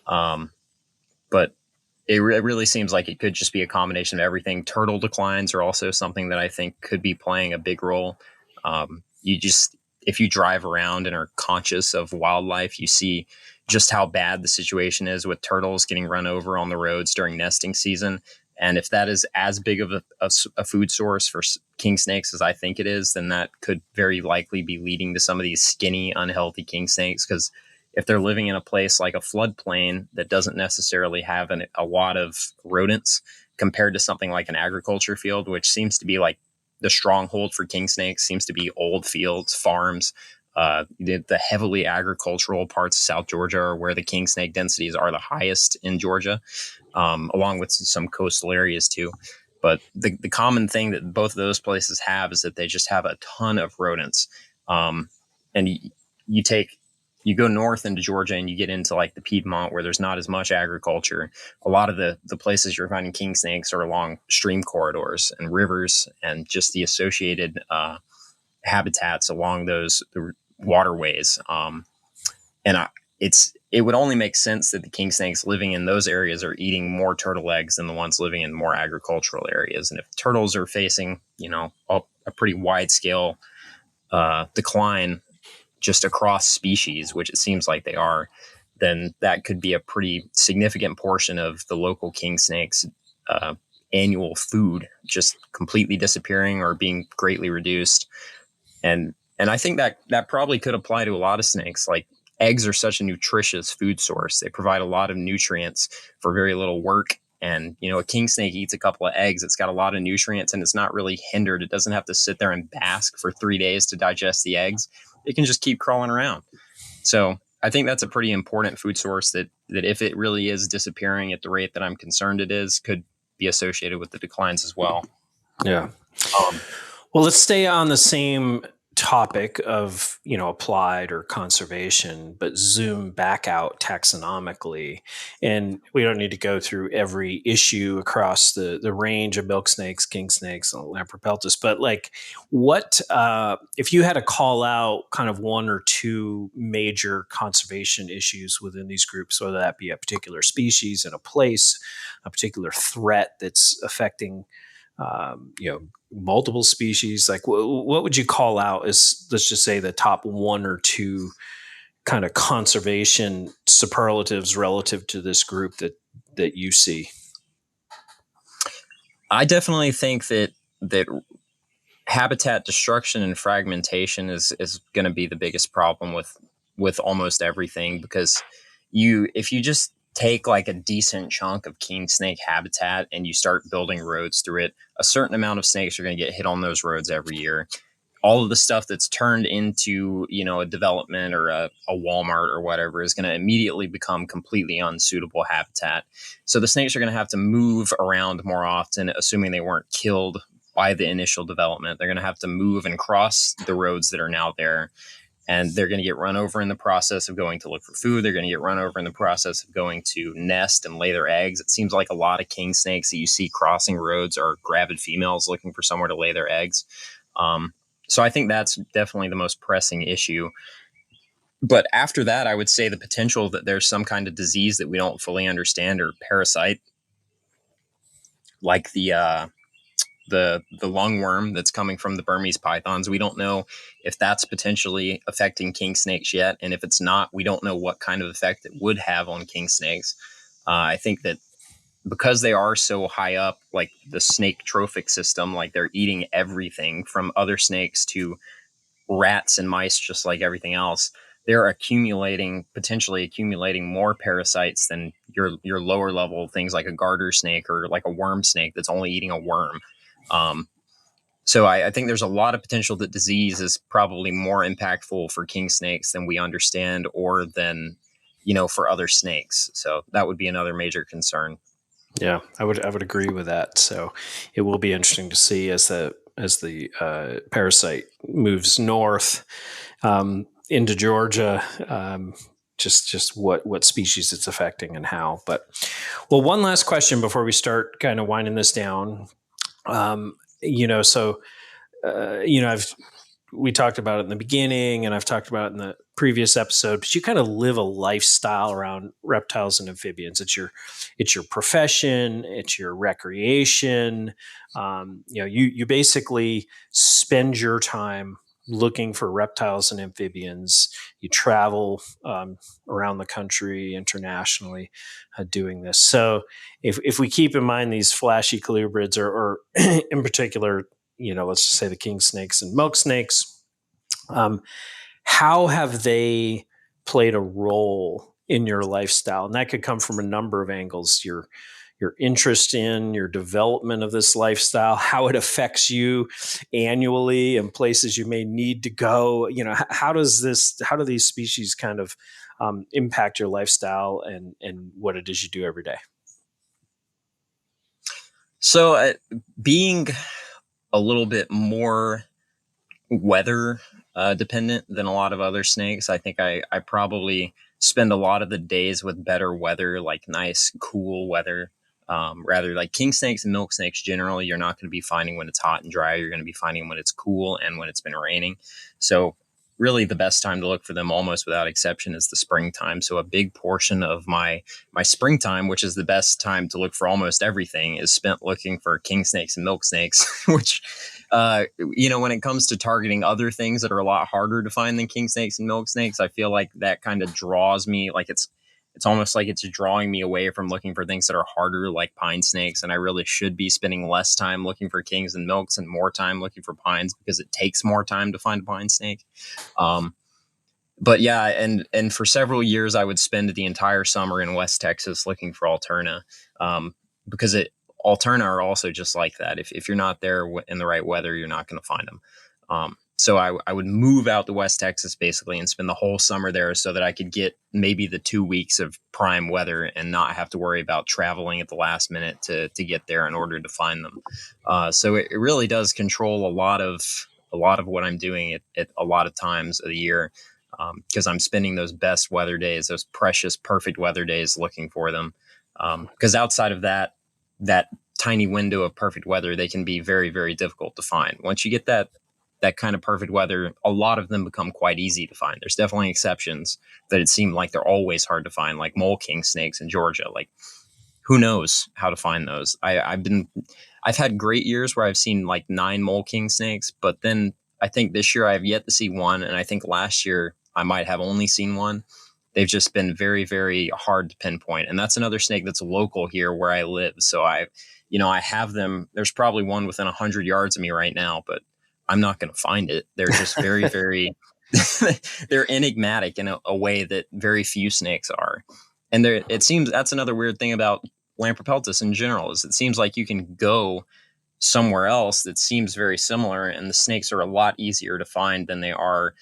But it really seems like it could just be a combination of everything. Turtle declines are also something that I think could be playing a big role. If you drive around and are conscious of wildlife, you see just how bad the situation is with turtles getting run over on the roads during nesting season. And if that is as big of a food source for king snakes as I think it is, then that could very likely be leading to some of these skinny, unhealthy king snakes. Because if they're living in a place like a floodplain that doesn't necessarily have a lot of rodents compared to something like an agriculture field, which seems to be like the stronghold for king snakes, seems to be old fields, farms. The heavily agricultural parts of South Georgia are where the king snake densities are the highest in Georgia, along with some coastal areas too. But the common thing that both of those places have is that they just have a ton of rodents. And you go north into Georgia and you get into like the Piedmont where there's not as much agriculture. A lot of the places you're finding king snakes are along stream corridors and rivers and just the associated habitats along those waterways. It would only make sense that the king snakes living in those areas are eating more turtle eggs than the ones living in more agricultural areas. And if turtles are facing, a pretty wide scale decline just across species, which it seems like they are, then that could be a pretty significant portion of the local king snakes annual food just completely disappearing or being greatly reduced. And I think that probably could apply to a lot of snakes. Like, eggs are such a nutritious food source. They provide a lot of nutrients for very little work. And, a king snake eats a couple of eggs. It's got a lot of nutrients and it's not really hindered. It doesn't have to sit there and bask for 3 days to digest the eggs. It can just keep crawling around. So I think that's a pretty important food source that if it really is disappearing at the rate that I'm concerned it is, could be associated with the declines as well. Yeah. Well, let's stay on the same topic of, applied or conservation, but zoom back out taxonomically. And we don't need to go through every issue across the range of milk snakes, king snakes, and Lamprepeltis. But like, what if you had to call out kind of one or two major conservation issues within these groups, whether that be a particular species in a place, a particular threat that's affecting multiple species, like what would you call out as, let's just say, the top one or two kind of conservation superlatives relative to this group that you see? I definitely think that habitat destruction and fragmentation is going to be the biggest problem with almost everything, because if you just take like a decent chunk of king snake habitat and you start building roads through it, a certain amount of snakes are going to get hit on those roads every year. All of the stuff that's turned into, a development or a Walmart or whatever is going to immediately become completely unsuitable habitat. So the snakes are going to have to move around more often, assuming they weren't killed by the initial development. They're going to have to move and cross the roads that are now there. And they're going to get run over in the process of going to look for food. They're going to get run over in the process of going to nest and lay their eggs. It seems like a lot of king snakes that you see crossing roads are gravid females looking for somewhere to lay their eggs. So I think that's definitely the most pressing issue. But after that, I would say the potential that there's some kind of disease that we don't fully understand, or parasite, like the lungworm that's coming from the Burmese pythons. We don't know if that's potentially affecting king snakes yet. And if it's not, we don't know what kind of effect it would have on king snakes. I think that because they are so high up, like the snake trophic system, like they're eating everything from other snakes to rats and mice, just like everything else. They're potentially accumulating more parasites than your lower level things like a garter snake or like a worm snake that's only eating a worm. So I think there's a lot of potential that disease is probably more impactful for king snakes than we understand, or than, for other snakes. So that would be another major concern. Yeah, I would agree with that. So it will be interesting to see as the parasite moves north into Georgia, just what species it's affecting and how. But one last question before we start kind of winding this down. We talked about it in the beginning, and I've talked about it in the previous episode, but you kind of live a lifestyle around reptiles and amphibians. It's your profession, it's your recreation. You basically spend your time looking for reptiles and amphibians. You travel around the country, internationally, doing this. So if we keep in mind these flashy colubrids, or in particular, let's just say the Kingsnakes and Milksnakes, how have they played a role in your lifestyle? And that could come from a number of angles. Your interest in your development of this lifestyle, how it affects you annually and places you may need to go. How do these species kind of impact your lifestyle and what it is you do every day? So being a little bit more weather dependent than a lot of other snakes, I think I probably spend a lot of the days with better weather, like nice, cool weather. Rather, like king snakes and milk snakes, generally, you're not going to be finding when it's hot and dry. You're going to be finding when it's cool and when it's been raining. So really the best time to look for them, almost without exception, is the springtime. So a big portion of my springtime, which is the best time to look for almost everything, is spent looking for king snakes and milk snakes, which, when it comes to targeting other things that are a lot harder to find than king snakes and milk snakes, I feel like that kind of draws me, like it's almost like it's drawing me away from looking for things that are harder, like pine snakes. And I really should be spending less time looking for kings and milks and more time looking for pines, because it takes more time to find a pine snake. But yeah, and for several years, I would spend the entire summer in West Texas looking for Alterna, because Alterna are also just like that. If you're not there in the right weather, you're not going to find them. So I would move out to West Texas basically and spend the whole summer there so that I could get maybe the 2 weeks of prime weather and not have to worry about traveling at the last minute to get there in order to find them. So it really does control a lot of a lot of what I'm doing at a lot of times of the year, because I'm spending those best weather days, those precious, perfect weather days looking for them. Because outside of that tiny window of perfect weather, they can be very, very difficult to find. Once you get that kind of perfect weather, a lot of them become quite easy to find. There's definitely exceptions that it seemed like they're always hard to find, like mole king snakes in Georgia. Like, who knows how to find those? I've had great years where I've seen like 9 mole king snakes, but then I think this year I've yet to see one, and I think last year I might have only seen one. They've just been very, very hard to pinpoint, and that's another snake that's local here where I live. So I have them. There's probably one within 100 yards of me right now, but I'm not going to find it. They're just very, very, they're enigmatic in a way that very few snakes are. And it seems that's another weird thing about Lamprepeltis in general, is it seems like you can go somewhere else that seems very similar, and the snakes are a lot easier to find than they are,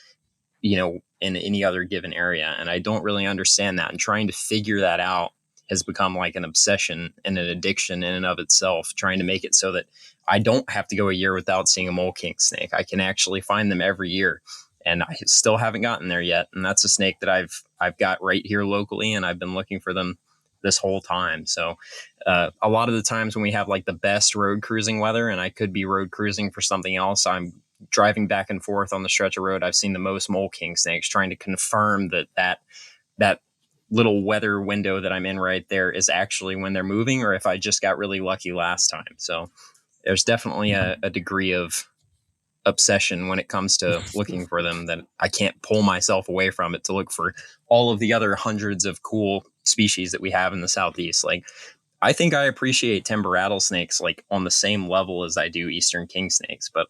in any other given area. And I don't really understand that. And trying to figure that out has become like an obsession and an addiction in and of itself, trying to make it so that I don't have to go a year without seeing a mole king snake. I can actually find them every year. And I still haven't gotten there yet. And that's a snake that I've got right here locally, and I've been looking for them this whole time. So a lot of the times when we have like the best road cruising weather, and I could be road cruising for something else, I'm driving back and forth on the stretch of road, I've seen the most mole king snakes, trying to confirm that little weather window that I'm in right there is actually when they're moving, or if I just got really lucky last time. So there's definitely a degree of obsession when it comes to looking for them that I can't pull myself away from it to look for all of the other hundreds of cool species that we have in the Southeast. Like, I think I appreciate timber rattlesnakes like on the same level as I do Eastern Kingsnakes, but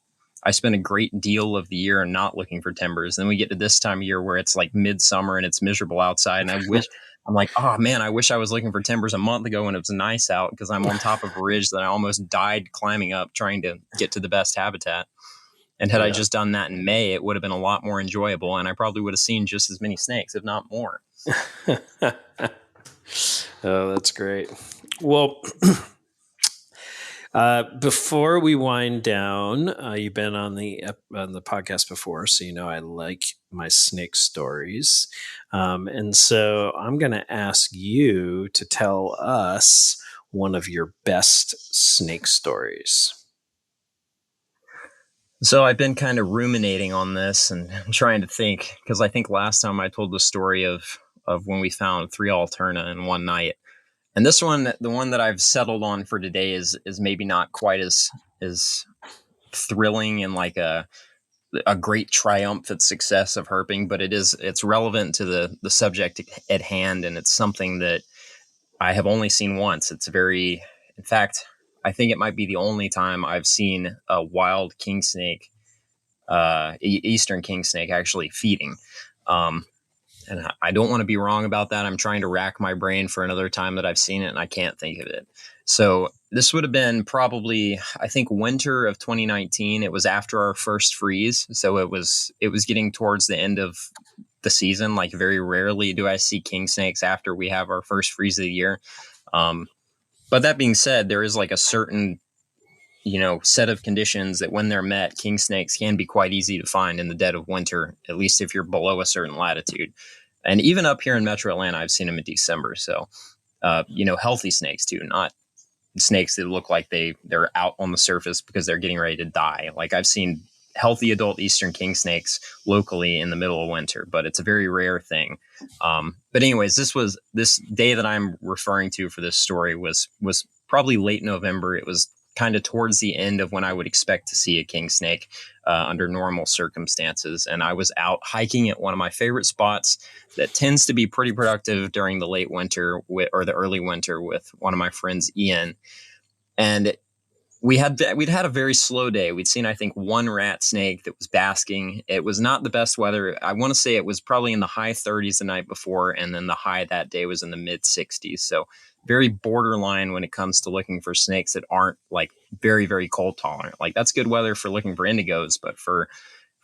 I spend a great deal of the year not looking for timbers. Then we get to this time of year where it's like midsummer and it's miserable outside. And I'm like, oh man, I wish I was looking for timbers a month ago when it was nice out, because I'm on top of a ridge that I almost died climbing up trying to get to the best habitat. And had I just done that in May, it would have been a lot more enjoyable, and I probably would have seen just as many snakes, if not more. Oh, that's great. Well, before we wind down, you've been on the podcast before, so I like my snake stories, and so I'm going to ask you to tell us one of your best snake stories. So I've been kind of ruminating on this and trying to think, because I think last time I told the story of when we found 3 alterna in one night. And this one, the one that I've settled on for today, is maybe not quite as thrilling and like a great triumphant success of herping, but it's relevant to the subject at hand, and it's something that I have only seen once. In fact, I think it might be the only time I've seen a wild king snake, Eastern king snake, actually feeding. And I don't want to be wrong about that. I'm trying to rack my brain for another time that I've seen it, and I can't think of it. So this would have been probably, I think, winter of 2019. It was after our first freeze. So it was getting towards the end of the season. Like, very rarely do I see king snakes after we have our first freeze of the year. But that being said, there is like a certain, set of conditions that when they're met, king snakes can be quite easy to find in the dead of winter, at least if you're below a certain latitude. And even up here in Metro Atlanta, I've seen them in December. So, healthy snakes too, not snakes that look like they're out on the surface because they're getting ready to die. Like, I've seen healthy adult Eastern king snakes locally in the middle of winter, but it's a very rare thing. But anyways, this day that I'm referring to for this story was probably late November. It was kind of towards the end of when I would expect to see a king snake under normal circumstances. And I was out hiking at one of my favorite spots that tends to be pretty productive during the late winter or the early winter with one of my friends, Ian. And we'd had a very slow day. We'd seen, I think, one rat snake that was basking. It was not the best weather. I want to say it was probably in the high 30s the night before, and then the high that day was in the mid 60s. So very borderline when it comes to looking for snakes that aren't like very, very cold tolerant. Like, that's good weather for looking for indigos, but for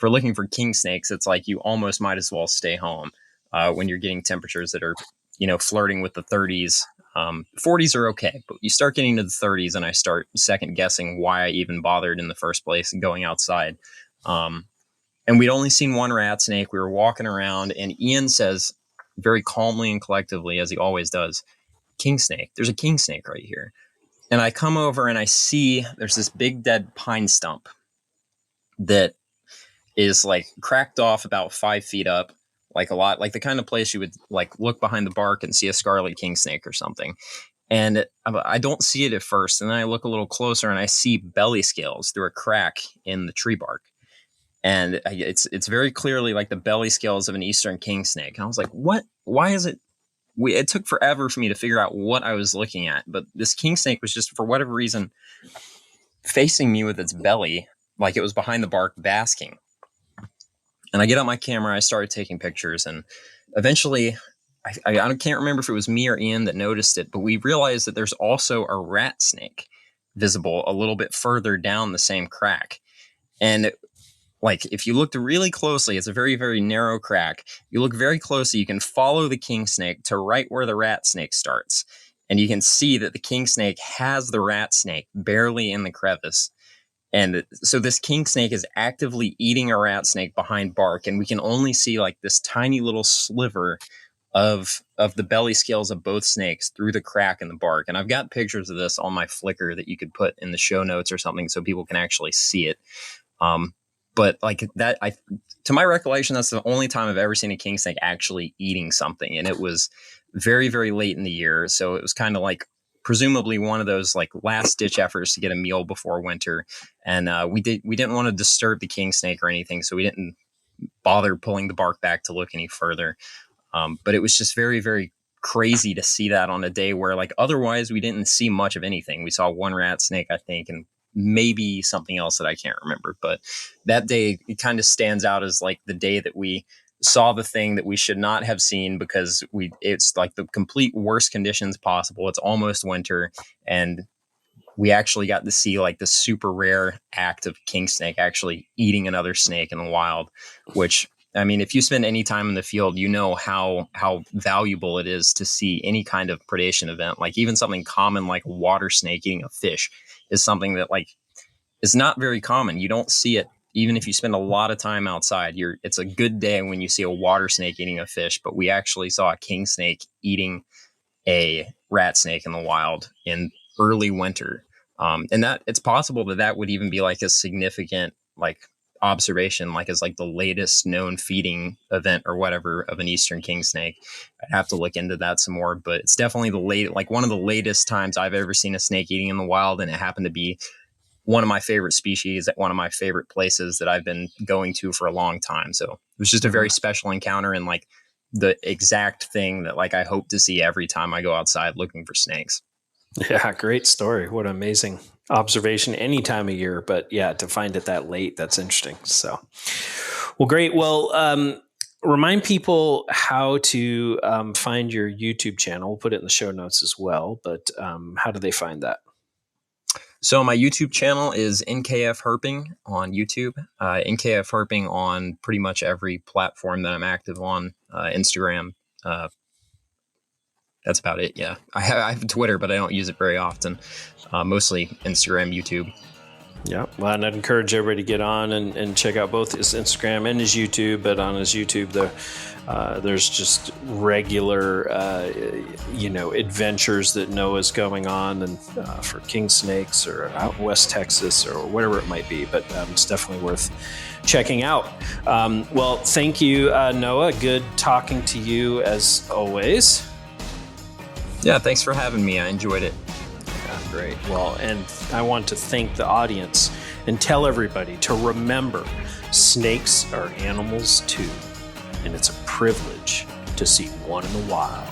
looking for king snakes, it's like you almost might as well stay home when you're getting temperatures that are, flirting with the 30s. 40s are okay, but you start getting to the 30s and I start second guessing why I even bothered in the first place and going outside. And we'd only seen one rat snake. We were walking around, and Ian says very calmly and collectively, as he always does, king snake. There's a king snake right here. And I come over and I see there's this big dead pine stump that is like cracked off about 5 feet up, like a lot, like the kind of place you would like look behind the bark and see a Scarlet Kingsnake or something. And I don't see it at first. And then I look a little closer and I see belly scales through a crack in the tree bark. And it's very clearly like the belly scales of an Eastern Kingsnake. And I was like, what? Why is it? It took forever for me to figure out what I was looking at. But this Kingsnake was just, for whatever reason, facing me with its belly, like it was behind the bark basking. And I get out my camera, I started taking pictures, and eventually, I can't remember if it was me or Ian that noticed it, but we realized that there's also a rat snake visible a little bit further down the same crack. And like, if you looked really closely, it's a very, very narrow crack. You look very closely, you can follow the king snake to right where the rat snake starts. And you can see that the king snake has the rat snake barely in the crevice. And so this king snake is actively eating a rat snake behind bark. And we can only see like this tiny little sliver of the belly scales of both snakes through the crack in the bark. And I've got pictures of this on my Flickr that you could put in the show notes or something so people can actually see it. But like that, to my recollection, that's the only time I've ever seen a king snake actually eating something. And it was very, very late in the year. So it was kind of like presumably one of those like last ditch efforts to get a meal before winter. And we didn't want to disturb the king snake or anything. So we didn't bother pulling the bark back to look any further. But it was just very, very crazy to see that on a day where like otherwise we didn't see much of anything. We saw one rat snake, I think, and maybe something else that I can't remember. But that day, it kind of stands out as like the day that we saw the thing that we should not have seen because it's like the complete worst conditions possible. It's almost winter, and we actually got to see like the super rare act of king snake actually eating another snake in the wild, which, I mean, if you spend any time in the field, you know how valuable it is to see any kind of predation event. Like even something common like a water snake eating a fish is something that like is not very common. You don't see it even if you spend a lot of time outside. It's a good day when you see a water snake eating a fish, but we actually saw a king snake eating a rat snake in the wild in early winter. And that it's possible that would even be like a significant like observation, like as like the latest known feeding event or whatever of an Eastern Kingsnake. I'd have to look into that some more, but it's definitely one of the latest times I've ever seen a snake eating in the wild. And it happened to be one of my favorite species at one of my favorite places that I've been going to for a long time. So it was just a very special encounter and like the exact thing that like I hope to see every time I go outside looking for snakes. Yeah, great story. What an amazing observation any time of year. But yeah, to find it that late, that's interesting. So, well, great. Well, remind people how to find your YouTube channel. We'll put it in the show notes as well. But how do they find that? So my YouTube channel is NKF Herping on YouTube, NKF Herping on pretty much every platform that I'm active on, Instagram. That's about it. Yeah. I have Twitter, but I don't use it very often. Mostly Instagram, YouTube. Yeah. Well, and I'd encourage everybody to get on and check out both his Instagram and his YouTube. But on his YouTube, there's just regular, adventures that Noah's going on and for Kingsnakes or out in West Texas or whatever it might be. But it's definitely worth checking out. Well, thank you, Noah. Good talking to you as always. Yeah, thanks for having me. I enjoyed it. Yeah, great. Well, and I want to thank the audience and tell everybody to remember snakes are animals too, and it's a privilege to see one in the wild.